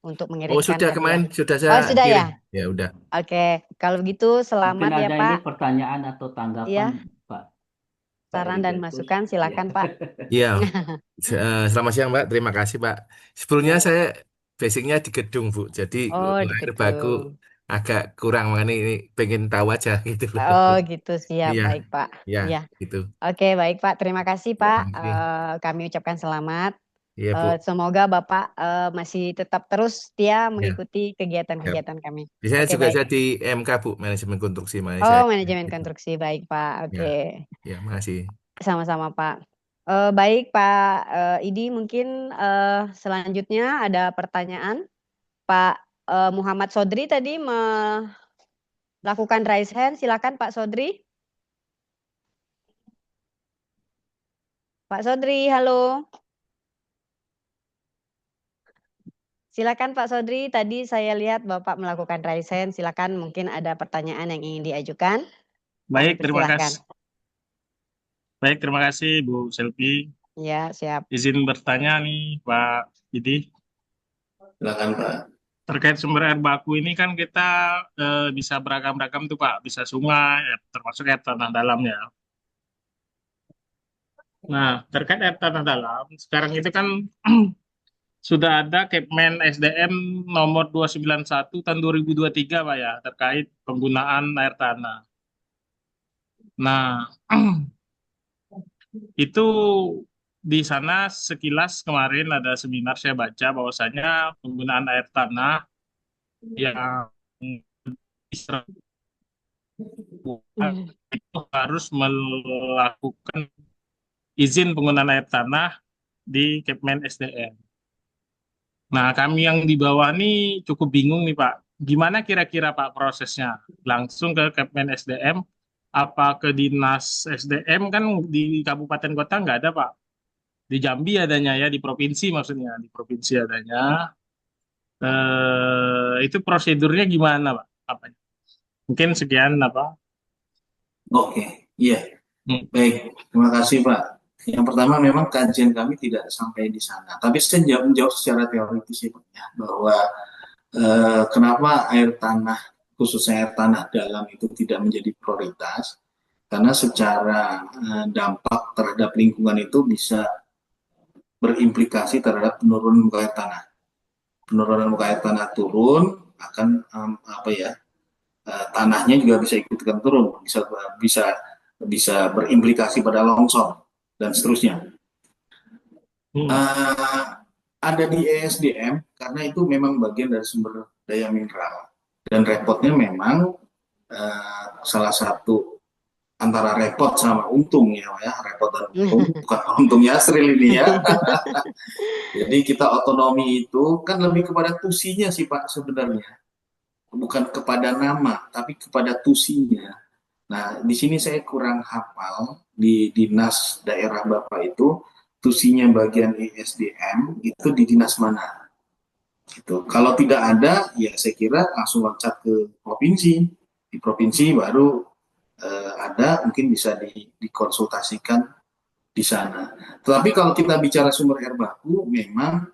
untuk Oh, mengirimkan sudah hadiah. kemarin sudah Oh, saya sudah kirim. ya? Ya, udah. Oke, kalau begitu Mungkin selamat ya ada Pak. ini pertanyaan atau Ya, tanggapan Pak saran dan Heribertus. masukan silakan Pak. Iya. Selamat siang, Mbak. Terima kasih, Pak. Sebelumnya Ya. saya basicnya di gedung, Bu. Jadi Oh, di air baku gedung. agak kurang, makanya ini pengen tahu aja gitu loh. Oh, gitu, siap. Iya, Baik Pak. iya, Ya. gitu. Oke, baik Pak. Terima kasih Ya, Pak. terima kasih. Kami ucapkan selamat. Iya, Bu. Semoga Bapak masih tetap terus setia Ya, mengikuti ya. kegiatan-kegiatan kami. Biasanya Oke, juga baik. saya di MK, Bu, manajemen konstruksi Oh, Malaysia. manajemen Gitu. konstruksi. Baik Pak. Ya, Oke. ya, makasih. Sama-sama Pak. Baik Pak Idi, mungkin selanjutnya ada pertanyaan. Pak Muhammad Sodri tadi melakukan raise hand. Silakan Pak Sodri. Pak Sodri, halo. Silakan Pak Sodri. Tadi saya lihat Bapak melakukan raise hand. Silakan, mungkin ada pertanyaan yang ingin diajukan. Baik, terima Silakan. kasih. Baik, terima kasih Bu Selvi. Ya, siap. Izin bertanya nih Pak Idi. Silakan Pak. Terkait sumber air baku ini kan kita bisa beragam-ragam tuh Pak. Bisa sungai, termasuk air tanah dalam ya. Nah, terkait air tanah dalam, sekarang itu kan sudah ada Kepmen SDM nomor 291 tahun 2023 Pak ya, terkait penggunaan air tanah. Nah, itu di sana sekilas kemarin ada seminar saya baca bahwasanya penggunaan air tanah yang itu harus melakukan izin penggunaan air tanah di Kepmen SDM. Nah, kami yang di bawah ini cukup bingung nih Pak. Gimana kira-kira Pak prosesnya? Langsung ke Kepmen SDM, apa ke Dinas SDM kan di kabupaten kota nggak ada Pak. Di Jambi adanya ya, di provinsi maksudnya, di provinsi adanya. Itu prosedurnya gimana Pak? Apanya? Mungkin sekian apa? Oke, iya. Baik, terima kasih Pak. Yang pertama memang kajian kami tidak sampai di sana, tapi saya menjawab secara teoritis ya Pak, ya, bahwa kenapa air tanah, khususnya air tanah dalam itu tidak menjadi prioritas, karena secara dampak terhadap lingkungan itu bisa berimplikasi terhadap penurunan muka air tanah. Penurunan muka air tanah turun akan tanahnya juga bisa ikutkan turun, bisa bisa berimplikasi pada longsor dan seterusnya. Ada di ESDM karena itu memang bagian dari sumber daya mineral, dan repotnya memang salah satu antara repot sama untung ya, repot dan untung, bukan untung Yasril ini ya. Jadi kita otonomi itu kan lebih kepada tusinya sih Pak sebenarnya, bukan kepada nama tapi kepada tusinya. Nah di sini saya kurang hafal di dinas daerah Bapak itu tusinya bagian ESDM itu di dinas mana. Gitu. Kalau tidak ada, ya saya kira langsung loncat ke provinsi. Di provinsi baru ada, mungkin bisa dikonsultasikan di sana. Tetapi kalau kita bicara sumber air baku, memang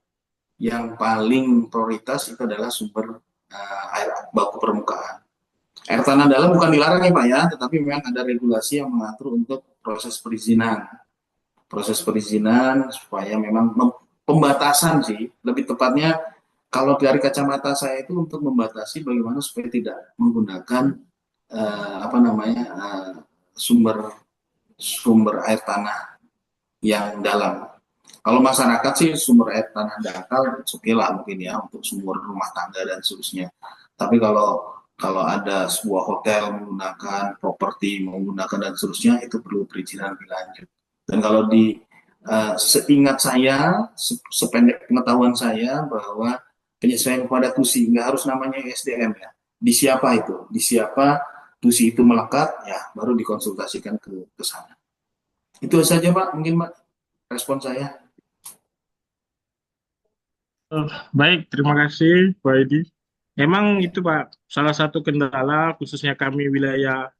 yang paling prioritas itu adalah sumber air baku permukaan. Air tanah dalam bukan dilarang ya Pak ya, tetapi memang ada regulasi yang mengatur untuk proses perizinan. Proses perizinan supaya memang pembatasan sih, lebih tepatnya kalau dari kacamata saya itu untuk membatasi bagaimana supaya tidak menggunakan sumber air tanah yang dalam. Kalau masyarakat sih sumber air tanah dangkal oke lah mungkin ya untuk sumur rumah tangga dan seterusnya. Tapi kalau ada sebuah hotel menggunakan properti menggunakan dan seterusnya itu perlu perizinan lebih lanjut. Dan kalau seingat saya, sependek pengetahuan saya bahwa penyesuaian kepada tusi nggak harus namanya SDM ya. Di siapa itu? Di siapa tusi itu melekat ya baru dikonsultasikan ke sana. Itu saja Pak, mungkin Pak respon saya. Baik, terima kasih Pak Edi. Emang itu Pak, salah satu kendala khususnya kami wilayah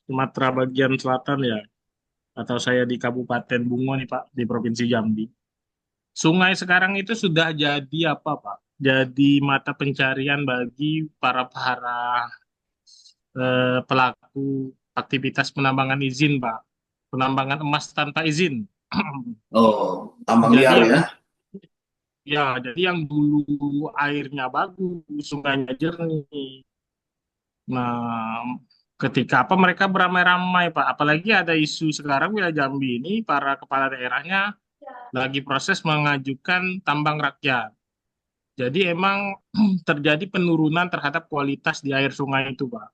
Sumatera bagian selatan ya, atau saya di Kabupaten Bungo nih Pak, di Provinsi Jambi. Sungai sekarang itu sudah jadi apa Pak? Jadi mata pencarian bagi para pelaku aktivitas penambangan izin Pak. Penambangan emas tanpa izin. Oh, tambang liar ya? Ya, jadi yang dulu airnya bagus, sungainya jernih. Nah, ketika mereka beramai-ramai Pak, apalagi ada isu sekarang wilayah Jambi ini para kepala daerahnya lagi proses mengajukan tambang rakyat. Jadi emang terjadi penurunan terhadap kualitas di air sungai itu Pak.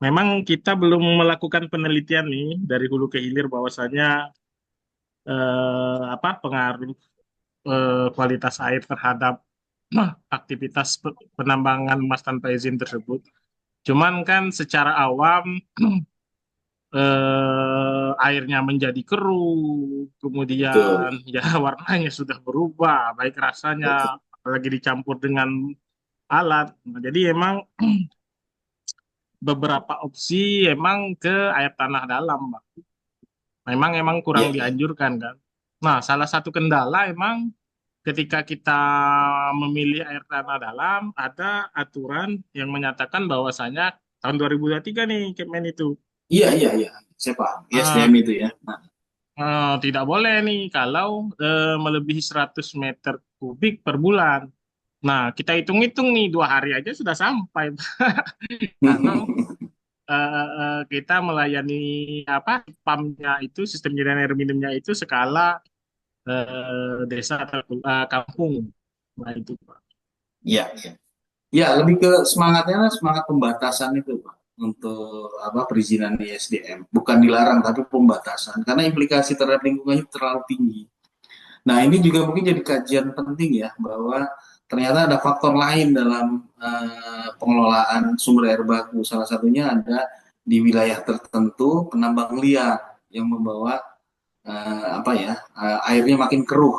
Memang kita belum melakukan penelitian nih dari hulu ke hilir bahwasanya pengaruh kualitas air terhadap aktivitas penambangan emas tanpa izin tersebut. Cuman kan secara awam airnya menjadi keruh, kemudian ya warnanya sudah berubah, baik rasanya, apalagi dicampur dengan alat. Nah, jadi emang beberapa opsi emang ke air tanah dalam, Pak. Memang kurang dianjurkan kan. Nah, salah satu kendala emang ketika kita memilih air tanah dalam, ada aturan yang menyatakan bahwasanya tahun 2023 nih Kemen itu. Iya. Saya paham. SDM itu ya. Tidak boleh nih kalau melebihi 100 meter kubik per bulan. Nah, kita hitung-hitung nih 2 hari aja sudah sampai. Kalau kita melayani PAM-nya itu, sistem jaringan air minumnya itu skala desa atau kampung. Nah, itu Pak. Iya. Ya, lebih ke semangatnya semangat pembatasan itu, Pak. Untuk perizinan di SDM. Bukan dilarang, tapi pembatasan. Karena implikasi terhadap lingkungan itu terlalu tinggi. Nah, ini juga mungkin jadi kajian penting ya, bahwa ternyata ada faktor lain dalam pengelolaan sumber air baku. Salah satunya ada di wilayah tertentu penambang liar yang membawa airnya makin keruh.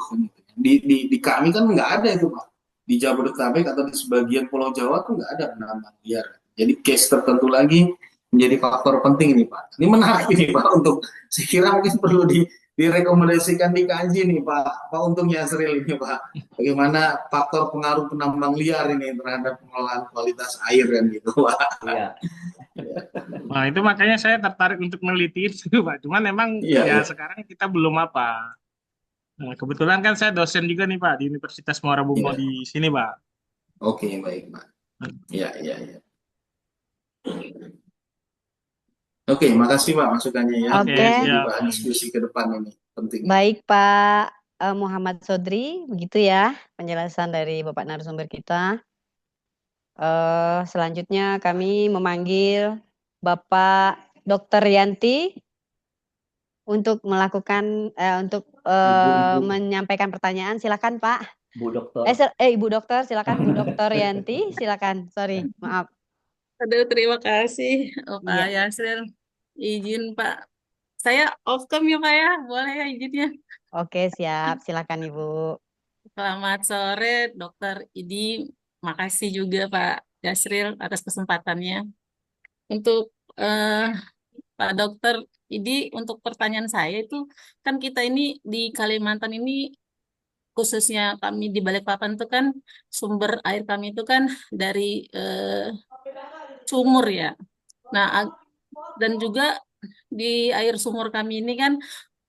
Di kami kan nggak ada itu Pak. Di Jabodetabek atau di sebagian Pulau Jawa tuh nggak ada penambang liar. Jadi case tertentu lagi menjadi faktor penting nih Pak. Ini menarik ini Pak untuk saya kira mungkin perlu direkomendasikan dikaji nih Pak Untung Yasril ini Pak. Bagaimana faktor pengaruh penambang liar ini terhadap pengelolaan kualitas air kan gitu Pak. Iya. Nah, itu makanya saya tertarik untuk meneliti itu Pak. Cuman memang sekarang kita belum apa. Nah, kebetulan kan saya dosen juga nih Pak di Universitas Muara Bungo di sini Pak. Oke, baik Pak. Iya. Oke, makasih Pak masukannya ya. Oke, Oke, Jadi siap. bahan diskusi ke depan ini penting. baik Pak Muhammad Sodri, begitu ya penjelasan dari Bapak narasumber kita. Selanjutnya kami memanggil Bapak Dr. Yanti untuk melakukan untuk Ibu, menyampaikan pertanyaan. Silakan Pak. Bu Dokter. Ibu Dokter, silakan Bu Dokter Yanti, silakan. Sorry, maaf. Aduh, terima kasih, Pak Iya. Yasril. Izin, Pak. Saya off cam ya, Pak ya? Boleh ya izinnya? Oke, siap. Silakan Ibu. Selamat sore, Dokter Idi. Makasih juga, Pak Yasril, atas kesempatannya. Untuk Pak Dokter Idi, untuk pertanyaan saya itu, kan kita ini di Kalimantan ini, khususnya kami di Balikpapan itu kan, sumber air kami itu kan dari sumur ya. Nah, dan juga di air sumur kami ini kan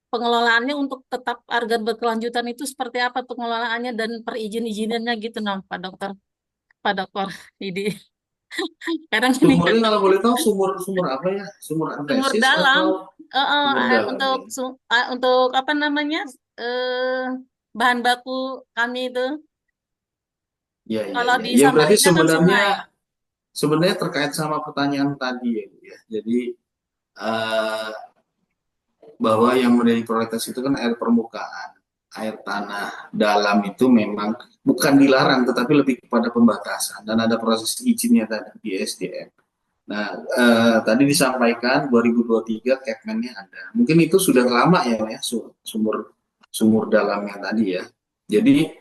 pengelolaannya untuk tetap agar berkelanjutan itu seperti apa pengelolaannya dan perizin-izinannya gitu nah Pak Dokter ini kadang ini kan Sumurnya kalau boleh tahu sumur apa ya? Sumur sumur antesis dalam atau sumur dalam untuk ya? untuk apa namanya bahan baku kami itu Ya, kalau ya. Ya berarti disampainya kan sungai. sebenarnya terkait sama pertanyaan tadi ya, Bu, ya. Jadi eh, bahwa yang menjadi prioritas itu kan air permukaan, air tanah dalam itu memang bukan dilarang tetapi lebih kepada pembatasan dan ada proses izinnya tadi di SDM. Nah, tadi disampaikan 2023 Kepmennya ada. Mungkin itu sudah lama ya, sumur sumur dalamnya tadi ya. Jadi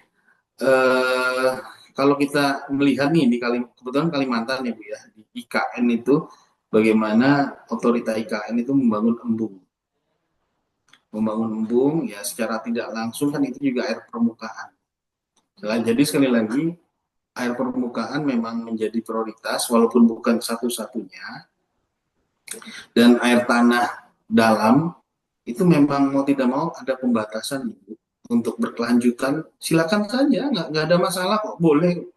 kalau kita melihat nih di kebetulan Kalimantan ya Bu ya, di IKN itu bagaimana otorita IKN itu membangun embung ya secara tidak langsung kan itu juga air permukaan. Jadi sekali lagi air permukaan memang menjadi prioritas walaupun bukan satu-satunya, dan air tanah dalam itu memang mau tidak mau ada pembatasan untuk berkelanjutan. Silakan saja, nggak ada masalah kok, boleh.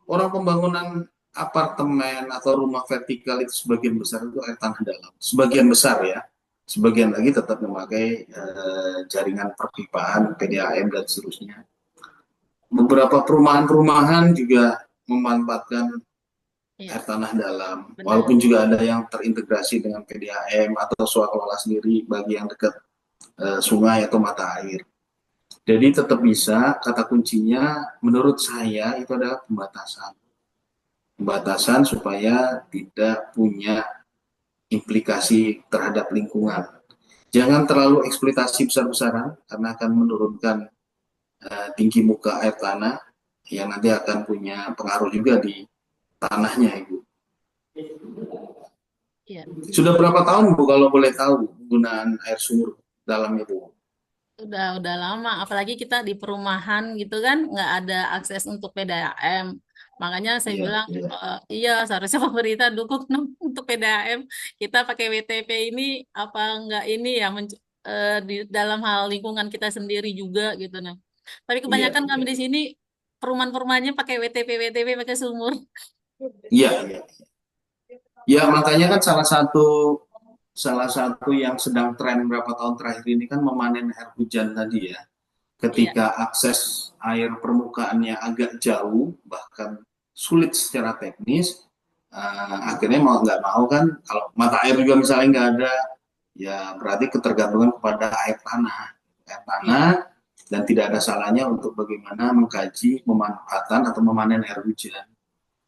Orang pembangunan apartemen atau rumah vertikal itu sebagian besar itu air tanah dalam, sebagian besar ya, sebagian lagi tetap memakai jaringan perpipaan PDAM dan seterusnya. Beberapa perumahan-perumahan juga memanfaatkan air tanah dalam, walaupun juga ada yang terintegrasi dengan PDAM atau swaklola sendiri bagi yang dekat sungai atau mata air. Jadi tetap bisa, kata kuncinya menurut saya itu adalah pembatasan. Pembatasan supaya tidak punya implikasi terhadap lingkungan. Jangan terlalu eksploitasi besar-besaran karena akan menurunkan tinggi muka air tanah yang nanti akan punya pengaruh juga di tanahnya, Ibu. Ya. Sudah berapa tahun Bu kalau boleh tahu penggunaan air sumur dalam itu? Udah lama, apalagi kita di perumahan gitu kan, nggak ada akses untuk PDAM. Makanya saya bilang, iya seharusnya pemerintah dukung untuk PDAM. Kita pakai WTP ini apa nggak ini ya di dalam hal lingkungan kita sendiri juga gitu nah. Tapi kebanyakan kami di sini perumahan-perumahannya pakai WTP pakai sumur. Iya. Ya makanya kan salah satu yang sedang tren beberapa tahun terakhir ini kan memanen air hujan tadi ya. Ketika akses air permukaannya agak jauh, bahkan sulit secara teknis, akhirnya mau nggak mau kan, kalau mata air juga misalnya nggak ada, ya berarti ketergantungan kepada air tanah, dan tidak ada salahnya untuk bagaimana mengkaji pemanfaatan atau memanen air hujan.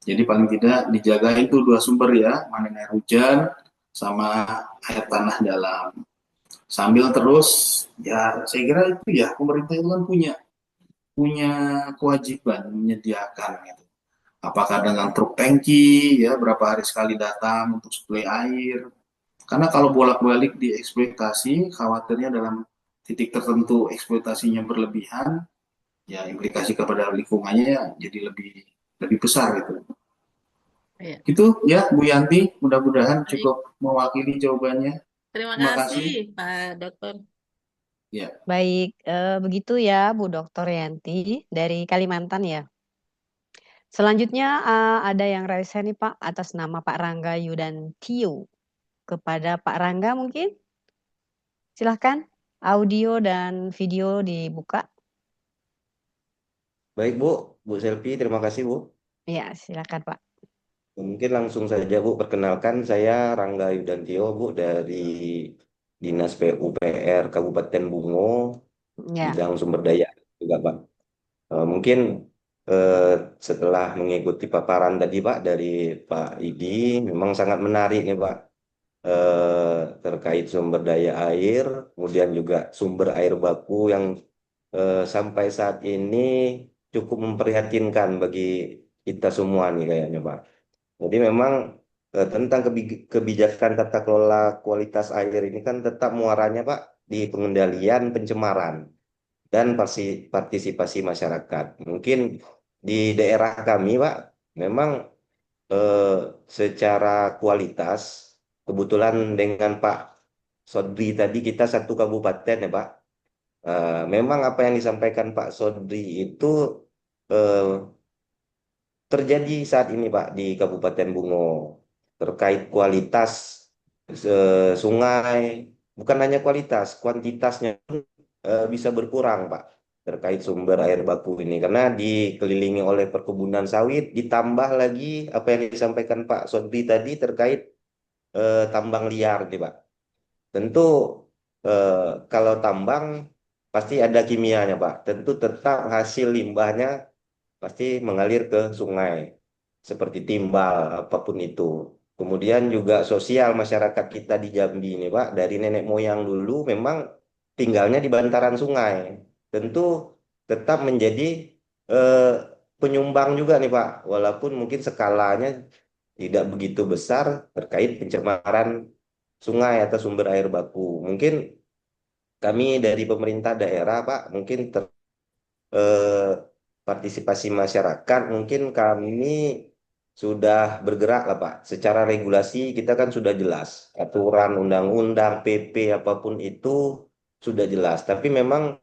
Jadi paling tidak dijaga itu dua sumber ya, memanen air hujan sama air tanah dalam. Sambil terus ya saya kira itu ya pemerintah itu kan punya kewajiban menyediakan gitu. Apakah dengan truk tangki ya berapa hari sekali datang untuk suplai air. Karena kalau bolak-balik dieksploitasi, khawatirnya dalam titik tertentu eksploitasinya berlebihan, ya implikasi kepada lingkungannya ya jadi lebih besar gitu. Itu ya Bu Yanti, mudah-mudahan cukup mewakili jawabannya. Terima kasih Pak Dokter. Ya. Baik, begitu ya Bu Dokter Yanti dari Kalimantan ya. Selanjutnya ada yang raise hand nih Pak atas nama Pak Rangga Yudantio. kepada Pak Rangga mungkin. Silahkan, audio dan video dibuka. Baik Bu Selvi, terima kasih Bu. Ya, silakan Pak. Mungkin langsung saja Bu, perkenalkan saya Rangga Yudantio Bu dari Dinas PUPR Kabupaten Bungo, Ya, bidang sumber daya juga Pak. Mungkin setelah mengikuti paparan tadi Pak dari Pak Idi, memang sangat menarik nih Pak, terkait sumber daya air, kemudian juga sumber air baku yang sampai saat ini cukup memprihatinkan bagi kita semua nih kayaknya Pak. Jadi memang tentang kebijakan tata kelola kualitas air ini kan tetap muaranya Pak di pengendalian pencemaran dan partisipasi masyarakat. Mungkin di daerah kami Pak, memang secara kualitas, kebetulan dengan Pak Sodri tadi kita satu kabupaten ya Pak. Memang apa yang disampaikan Pak Sodri itu terjadi saat ini Pak di Kabupaten Bungo terkait kualitas sungai, bukan hanya kualitas, kuantitasnya pun bisa berkurang Pak terkait sumber air baku ini karena dikelilingi oleh perkebunan sawit, ditambah lagi apa yang disampaikan Pak Sodri tadi terkait tambang liar nih Pak. Tentu kalau tambang pasti ada kimianya Pak. Tentu tetap hasil limbahnya pasti mengalir ke sungai seperti timbal apapun itu. Kemudian juga sosial masyarakat kita di Jambi ini Pak, dari nenek moyang dulu memang tinggalnya di bantaran sungai. Tentu tetap menjadi eh, penyumbang juga nih Pak, walaupun mungkin skalanya tidak begitu besar terkait pencemaran sungai atau sumber air baku. Mungkin kami dari pemerintah daerah Pak, mungkin eh, partisipasi masyarakat, mungkin kami sudah bergerak lah Pak. Secara regulasi kita kan sudah jelas, aturan undang-undang, PP apapun itu sudah jelas. Tapi memang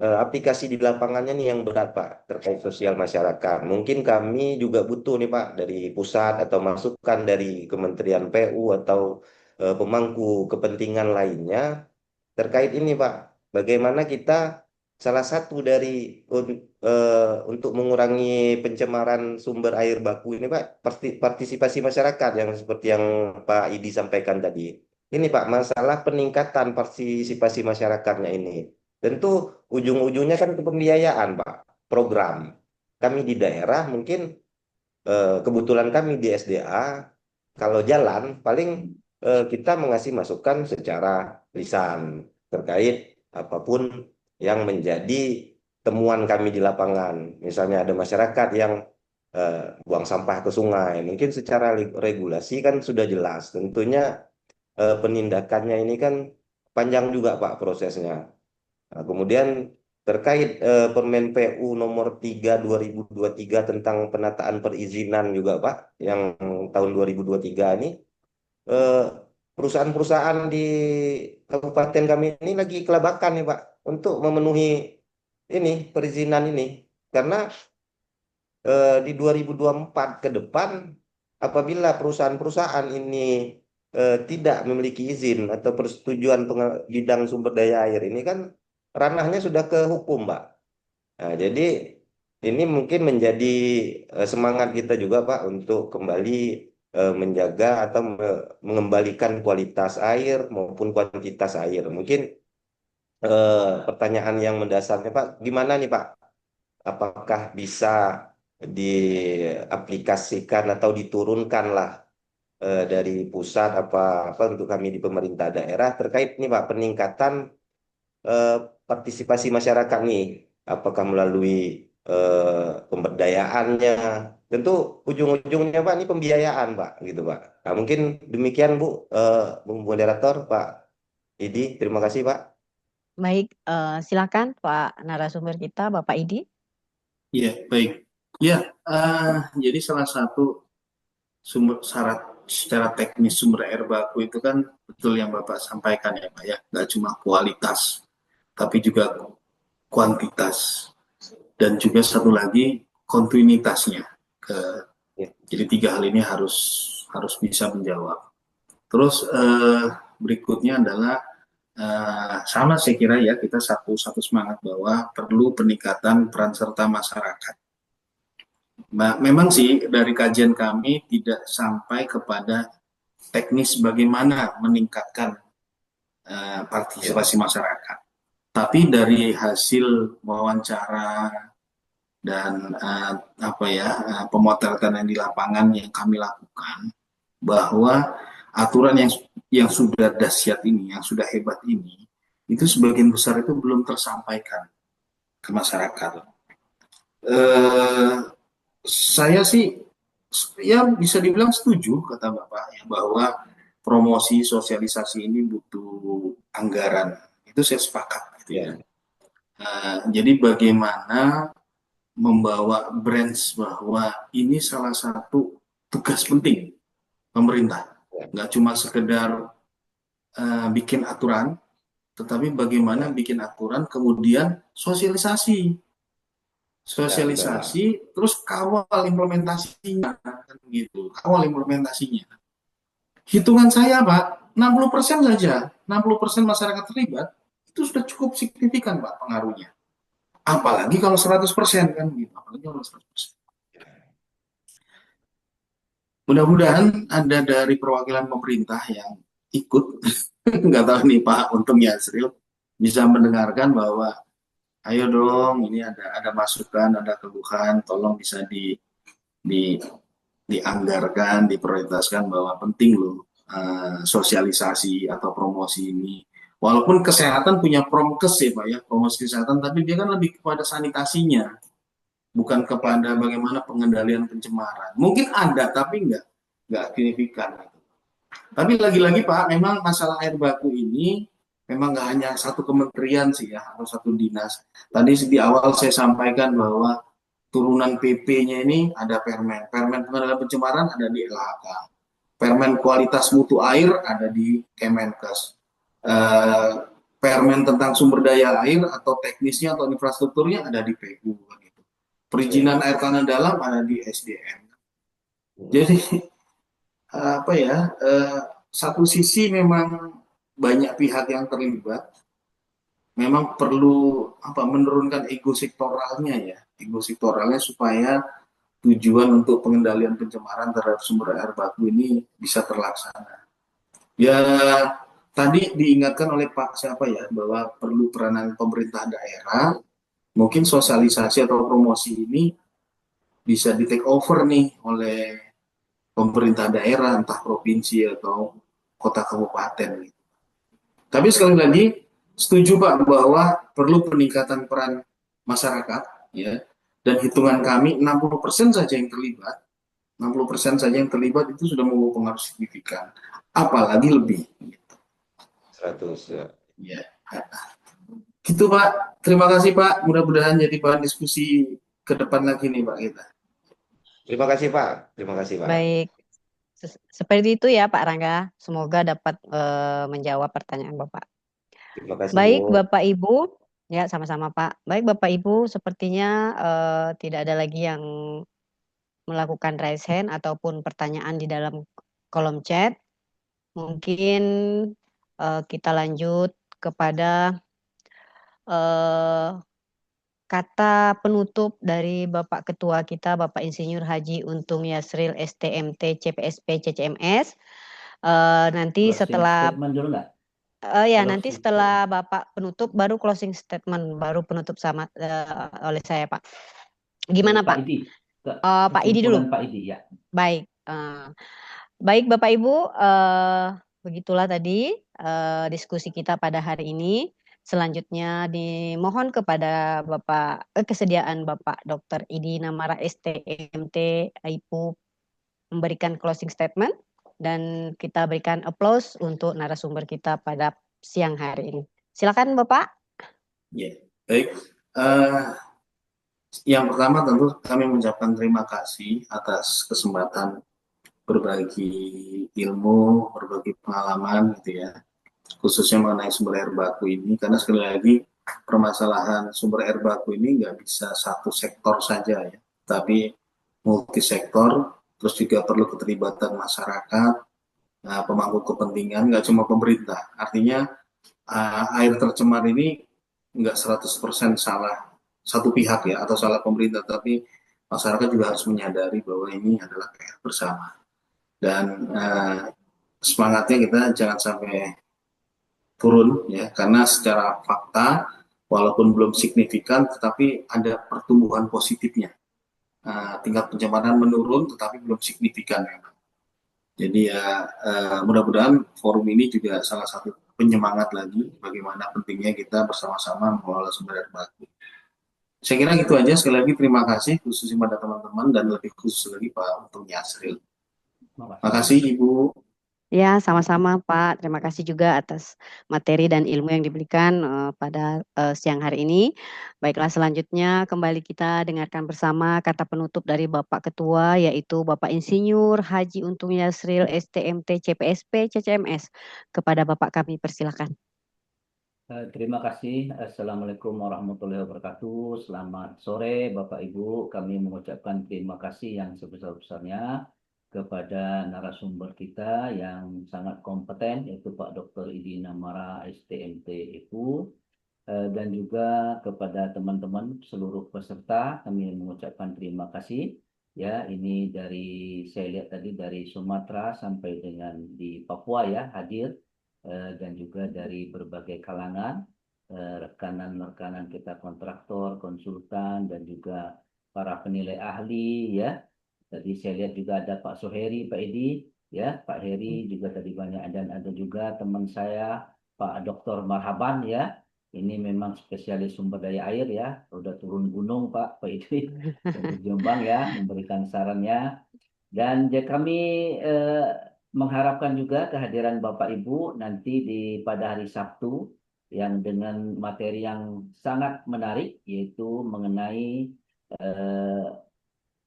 aplikasi di lapangannya nih yang berat Pak terkait sosial masyarakat. Mungkin kami juga butuh nih Pak dari pusat atau masukan dari Kementerian PU atau pemangku kepentingan lainnya terkait ini Pak. Bagaimana kita salah satu dari untuk mengurangi pencemaran sumber air baku ini Pak, partisipasi masyarakat yang seperti yang Pak Idi sampaikan tadi. Ini Pak, masalah peningkatan partisipasi masyarakatnya ini. Tentu ujung-ujungnya kan ke pembiayaan Pak, program. Kami di daerah mungkin kebetulan kami di SDA, kalau jalan paling kita mengasih masukan secara lisan terkait apapun yang menjadi temuan kami di lapangan. Misalnya ada masyarakat yang buang sampah ke sungai, mungkin secara regulasi kan sudah jelas. Tentunya penindakannya ini kan panjang juga Pak prosesnya. Nah, kemudian terkait Permen PU nomor 3 2023 tentang penataan perizinan juga Pak, yang tahun 2023 ini, eh, perusahaan-perusahaan di kabupaten kami ini lagi kelabakan nih Pak untuk memenuhi ini perizinan ini karena di 2024 ke depan apabila perusahaan-perusahaan ini tidak memiliki izin atau persetujuan bidang sumber daya air ini kan ranahnya sudah ke hukum Pak. Nah, jadi ini mungkin menjadi semangat kita juga Pak untuk kembali menjaga atau mengembalikan kualitas air maupun kuantitas air. Mungkin pertanyaan yang mendasarnya Pak, gimana nih Pak? Apakah bisa diaplikasikan atau diturunkanlah dari pusat apa untuk kami di pemerintah daerah terkait nih Pak peningkatan partisipasi masyarakat nih, apakah melalui pemberdayaannya, tentu ujung-ujungnya Pak ini pembiayaan Pak, gitu Pak. Nah, mungkin demikian Bu, moderator Pak Idi, terima kasih Pak. Baik, silakan Pak narasumber kita, Bapak Idi. Iya, baik. Ya, jadi salah satu syarat secara teknis sumber air baku itu kan betul yang Bapak sampaikan ya Pak ya, nggak cuma kualitas, tapi juga kuantitas dan juga satu lagi kontinuitasnya. Jadi 3 hal ini harus bisa menjawab. Terus berikutnya adalah sama saya kira ya, kita satu semangat bahwa perlu peningkatan peran serta masyarakat. Memang sih dari kajian kami tidak sampai kepada teknis bagaimana meningkatkan partisipasi masyarakat. Tapi dari hasil wawancara dan pemotretan yang di lapangan yang kami lakukan, bahwa aturan yang sudah dahsyat ini, yang sudah hebat ini, itu sebagian besar itu belum tersampaikan ke masyarakat. Saya sih ya bisa dibilang setuju kata Bapak ya, bahwa promosi sosialisasi ini butuh anggaran. Itu saya sepakat gitu ya. Jadi bagaimana membawa brands bahwa ini salah satu tugas penting pemerintah. Nggak cuma sekedar bikin aturan, tetapi bagaimana bikin aturan kemudian sosialisasi, terus kawal implementasinya, kan gitu. Kawal implementasinya. Hitungan saya, Pak, 60% saja, 60% masyarakat terlibat, itu sudah cukup signifikan, Pak, pengaruhnya. Apalagi kalau 100% kan gitu, apalagi kalau 100%. Mudah-mudahan ada dari perwakilan pemerintah yang ikut, nggak tahu nih Pak Untung Yasril, bisa mendengarkan bahwa ayo dong, ini ada masukan, ada keluhan, tolong bisa dianggarkan, diprioritaskan bahwa penting loh sosialisasi atau promosi ini. Walaupun kesehatan punya promkes ya Pak ya, promosi kesehatan, tapi dia kan lebih kepada sanitasinya, bukan kepada bagaimana pengendalian pencemaran. Mungkin ada, tapi nggak signifikan. Tapi lagi-lagi Pak, memang masalah air baku ini memang nggak hanya satu kementerian sih ya, atau satu dinas. Tadi di awal saya sampaikan bahwa turunan PP-nya ini ada Permen pengendalian pencemaran ada di LHK, Permen kualitas mutu air ada di Kemenkes, Permen tentang sumber daya air atau teknisnya atau infrastrukturnya ada di PU, gitu. Perizinan air tanah dalam ada di SDM. Jadi satu sisi memang banyak pihak yang terlibat, memang perlu menurunkan ego sektoralnya supaya tujuan untuk pengendalian pencemaran terhadap sumber air baku ini bisa terlaksana. Ya tadi diingatkan oleh Pak bahwa perlu peranan pemerintah daerah, mungkin sosialisasi atau promosi ini bisa di take over nih oleh pemerintah daerah, entah provinsi atau kota kabupaten. Tapi sekali lagi setuju Pak bahwa perlu peningkatan peran masyarakat ya, dan hitungan kami 60% saja yang terlibat. 60% saja yang terlibat itu sudah membawa pengaruh signifikan, apalagi lebih gitu. 100 ya. Ya. Gitu Pak. Terima kasih Pak. Mudah-mudahan jadi bahan diskusi ke depan lagi nih Pak kita. Terima kasih Pak. Terima kasih Pak. Baik. Seperti itu ya Pak Rangga. Semoga dapat menjawab pertanyaan Bapak. Terima kasih Baik Bu. Bapak Ibu, ya sama-sama Pak. Baik Bapak Ibu, sepertinya tidak ada lagi yang melakukan raise hand ataupun pertanyaan di dalam kolom chat. Mungkin kita lanjut kepada kata penutup dari Bapak Ketua kita, Bapak Insinyur Haji Untung Yasril, STMT, CPSP, CCMS. Nanti setelah nanti setelah Bapak penutup baru closing statement, baru penutup sama oleh saya Pak. Gimana Pak? Pak Idi dulu. Pak Idi ya. Baik. Baik Bapak Ibu, begitulah tadi diskusi kita pada hari ini. Selanjutnya dimohon kepada kesediaan Bapak Dr. Idi Namara STMT IPU memberikan closing statement dan kita berikan applause untuk narasumber kita pada siang hari ini. Silakan Bapak. Ya, baik. Yang pertama tentu kami mengucapkan terima kasih atas kesempatan berbagi ilmu, berbagi pengalaman gitu ya, khususnya mengenai sumber air baku ini, karena sekali lagi permasalahan sumber air baku ini nggak bisa satu sektor saja ya, tapi multi sektor, terus juga perlu keterlibatan masyarakat, pemangku kepentingan, nggak cuma pemerintah. Artinya air tercemar ini nggak 100% salah satu pihak ya, atau salah pemerintah, tapi masyarakat juga harus menyadari bahwa ini adalah PR bersama. Dan semangatnya kita jangan sampai turun ya, karena secara fakta walaupun belum signifikan tetapi ada pertumbuhan positifnya. Tingkat pencemaran menurun tetapi belum signifikan ya. Jadi ya mudah-mudahan forum ini juga salah satu penyemangat lagi bagaimana pentingnya kita bersama-sama mengelola sumber air baku. Saya kira gitu aja. Sekali lagi terima kasih khususnya pada teman-teman dan lebih khusus lagi Pak Untung Yasril. Terima kasih Ibu. Ya, sama-sama Pak. Terima kasih juga atas materi dan ilmu yang diberikan pada siang hari ini. Baiklah, selanjutnya kembali kita dengarkan bersama kata penutup dari Bapak Ketua, yaitu Bapak Insinyur Haji Untung Yasril, STMT, CPSP, CCMS. Kepada Bapak kami persilakan. Terima kasih. Assalamualaikum warahmatullahi wabarakatuh. Selamat sore Bapak Ibu. Kami mengucapkan terima kasih yang sebesar-besarnya kepada narasumber kita yang sangat kompeten, yaitu Pak Dr. Idi Namara, STMT IPU, dan juga kepada teman-teman seluruh peserta kami mengucapkan terima kasih. Ya, ini dari saya lihat tadi dari Sumatera sampai dengan di Papua ya hadir, dan juga dari berbagai kalangan, rekanan-rekanan kita kontraktor, konsultan, dan juga para penilai ahli ya. Tadi saya lihat juga ada Pak Soheri, Pak Edi, ya, Pak Heri juga tadi banyak, dan ada juga teman saya Pak Dr. Marhaban ya. Ini memang spesialis sumber daya air ya, udah turun gunung Pak Edi dari Jombang ya, memberikan sarannya. Dan kami mengharapkan juga kehadiran Bapak Ibu nanti pada hari Sabtu yang dengan materi yang sangat menarik, yaitu mengenai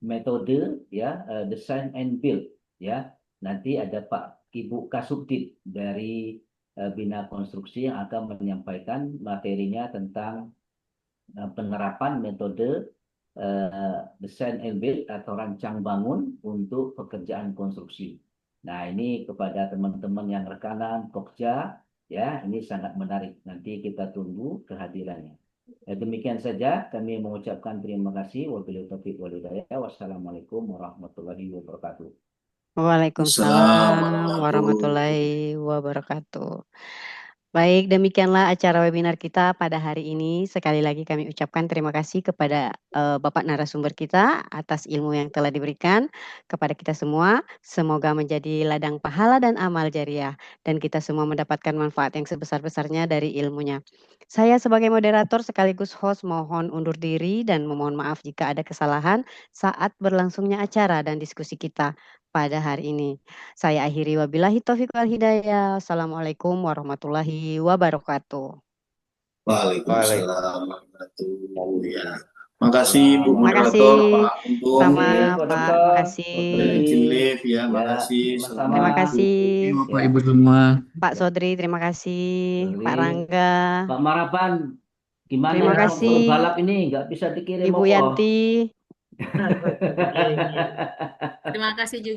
metode ya, design and build ya. Nanti ada Pak Ibu Kasubdit dari Bina Konstruksi yang akan menyampaikan materinya tentang penerapan metode design and build atau rancang bangun untuk pekerjaan konstruksi. Nah, ini kepada teman-teman yang rekanan Pokja ya, ini sangat menarik. Nanti kita tunggu kehadirannya. Demikian saja kami mengucapkan terima kasih. Wabillahi taufiq wal hidayah. Wassalamualaikum warahmatullahi wabarakatuh. Waalaikumsalam warahmatullahi wabarakatuh. Baik, demikianlah acara webinar kita pada hari ini. Sekali lagi kami ucapkan terima kasih kepada Bapak narasumber kita atas ilmu yang telah diberikan kepada kita semua. Semoga menjadi ladang pahala dan amal jariah, dan kita semua mendapatkan manfaat yang sebesar-besarnya dari ilmunya. Saya sebagai moderator sekaligus host mohon undur diri dan memohon maaf jika ada kesalahan saat berlangsungnya acara dan diskusi kita pada hari ini. Saya akhiri wabillahi taufiq wal hidayah. Assalamualaikum warahmatullahi wabarakatuh. Waalaikumsalam warahmatullahi ya. Makasih Bu moderator Makasih. Pak Untung. Sama Pak, makasih. Ya, makasih. Terima kasih. Bapak Ibu semua. Pak Sodri, terima kasih. Pak Rangga. Pak Marapan, gimana Terima ya kasih. balap ini nggak bisa dikirim Ibu Yanti. Terima kasih juga.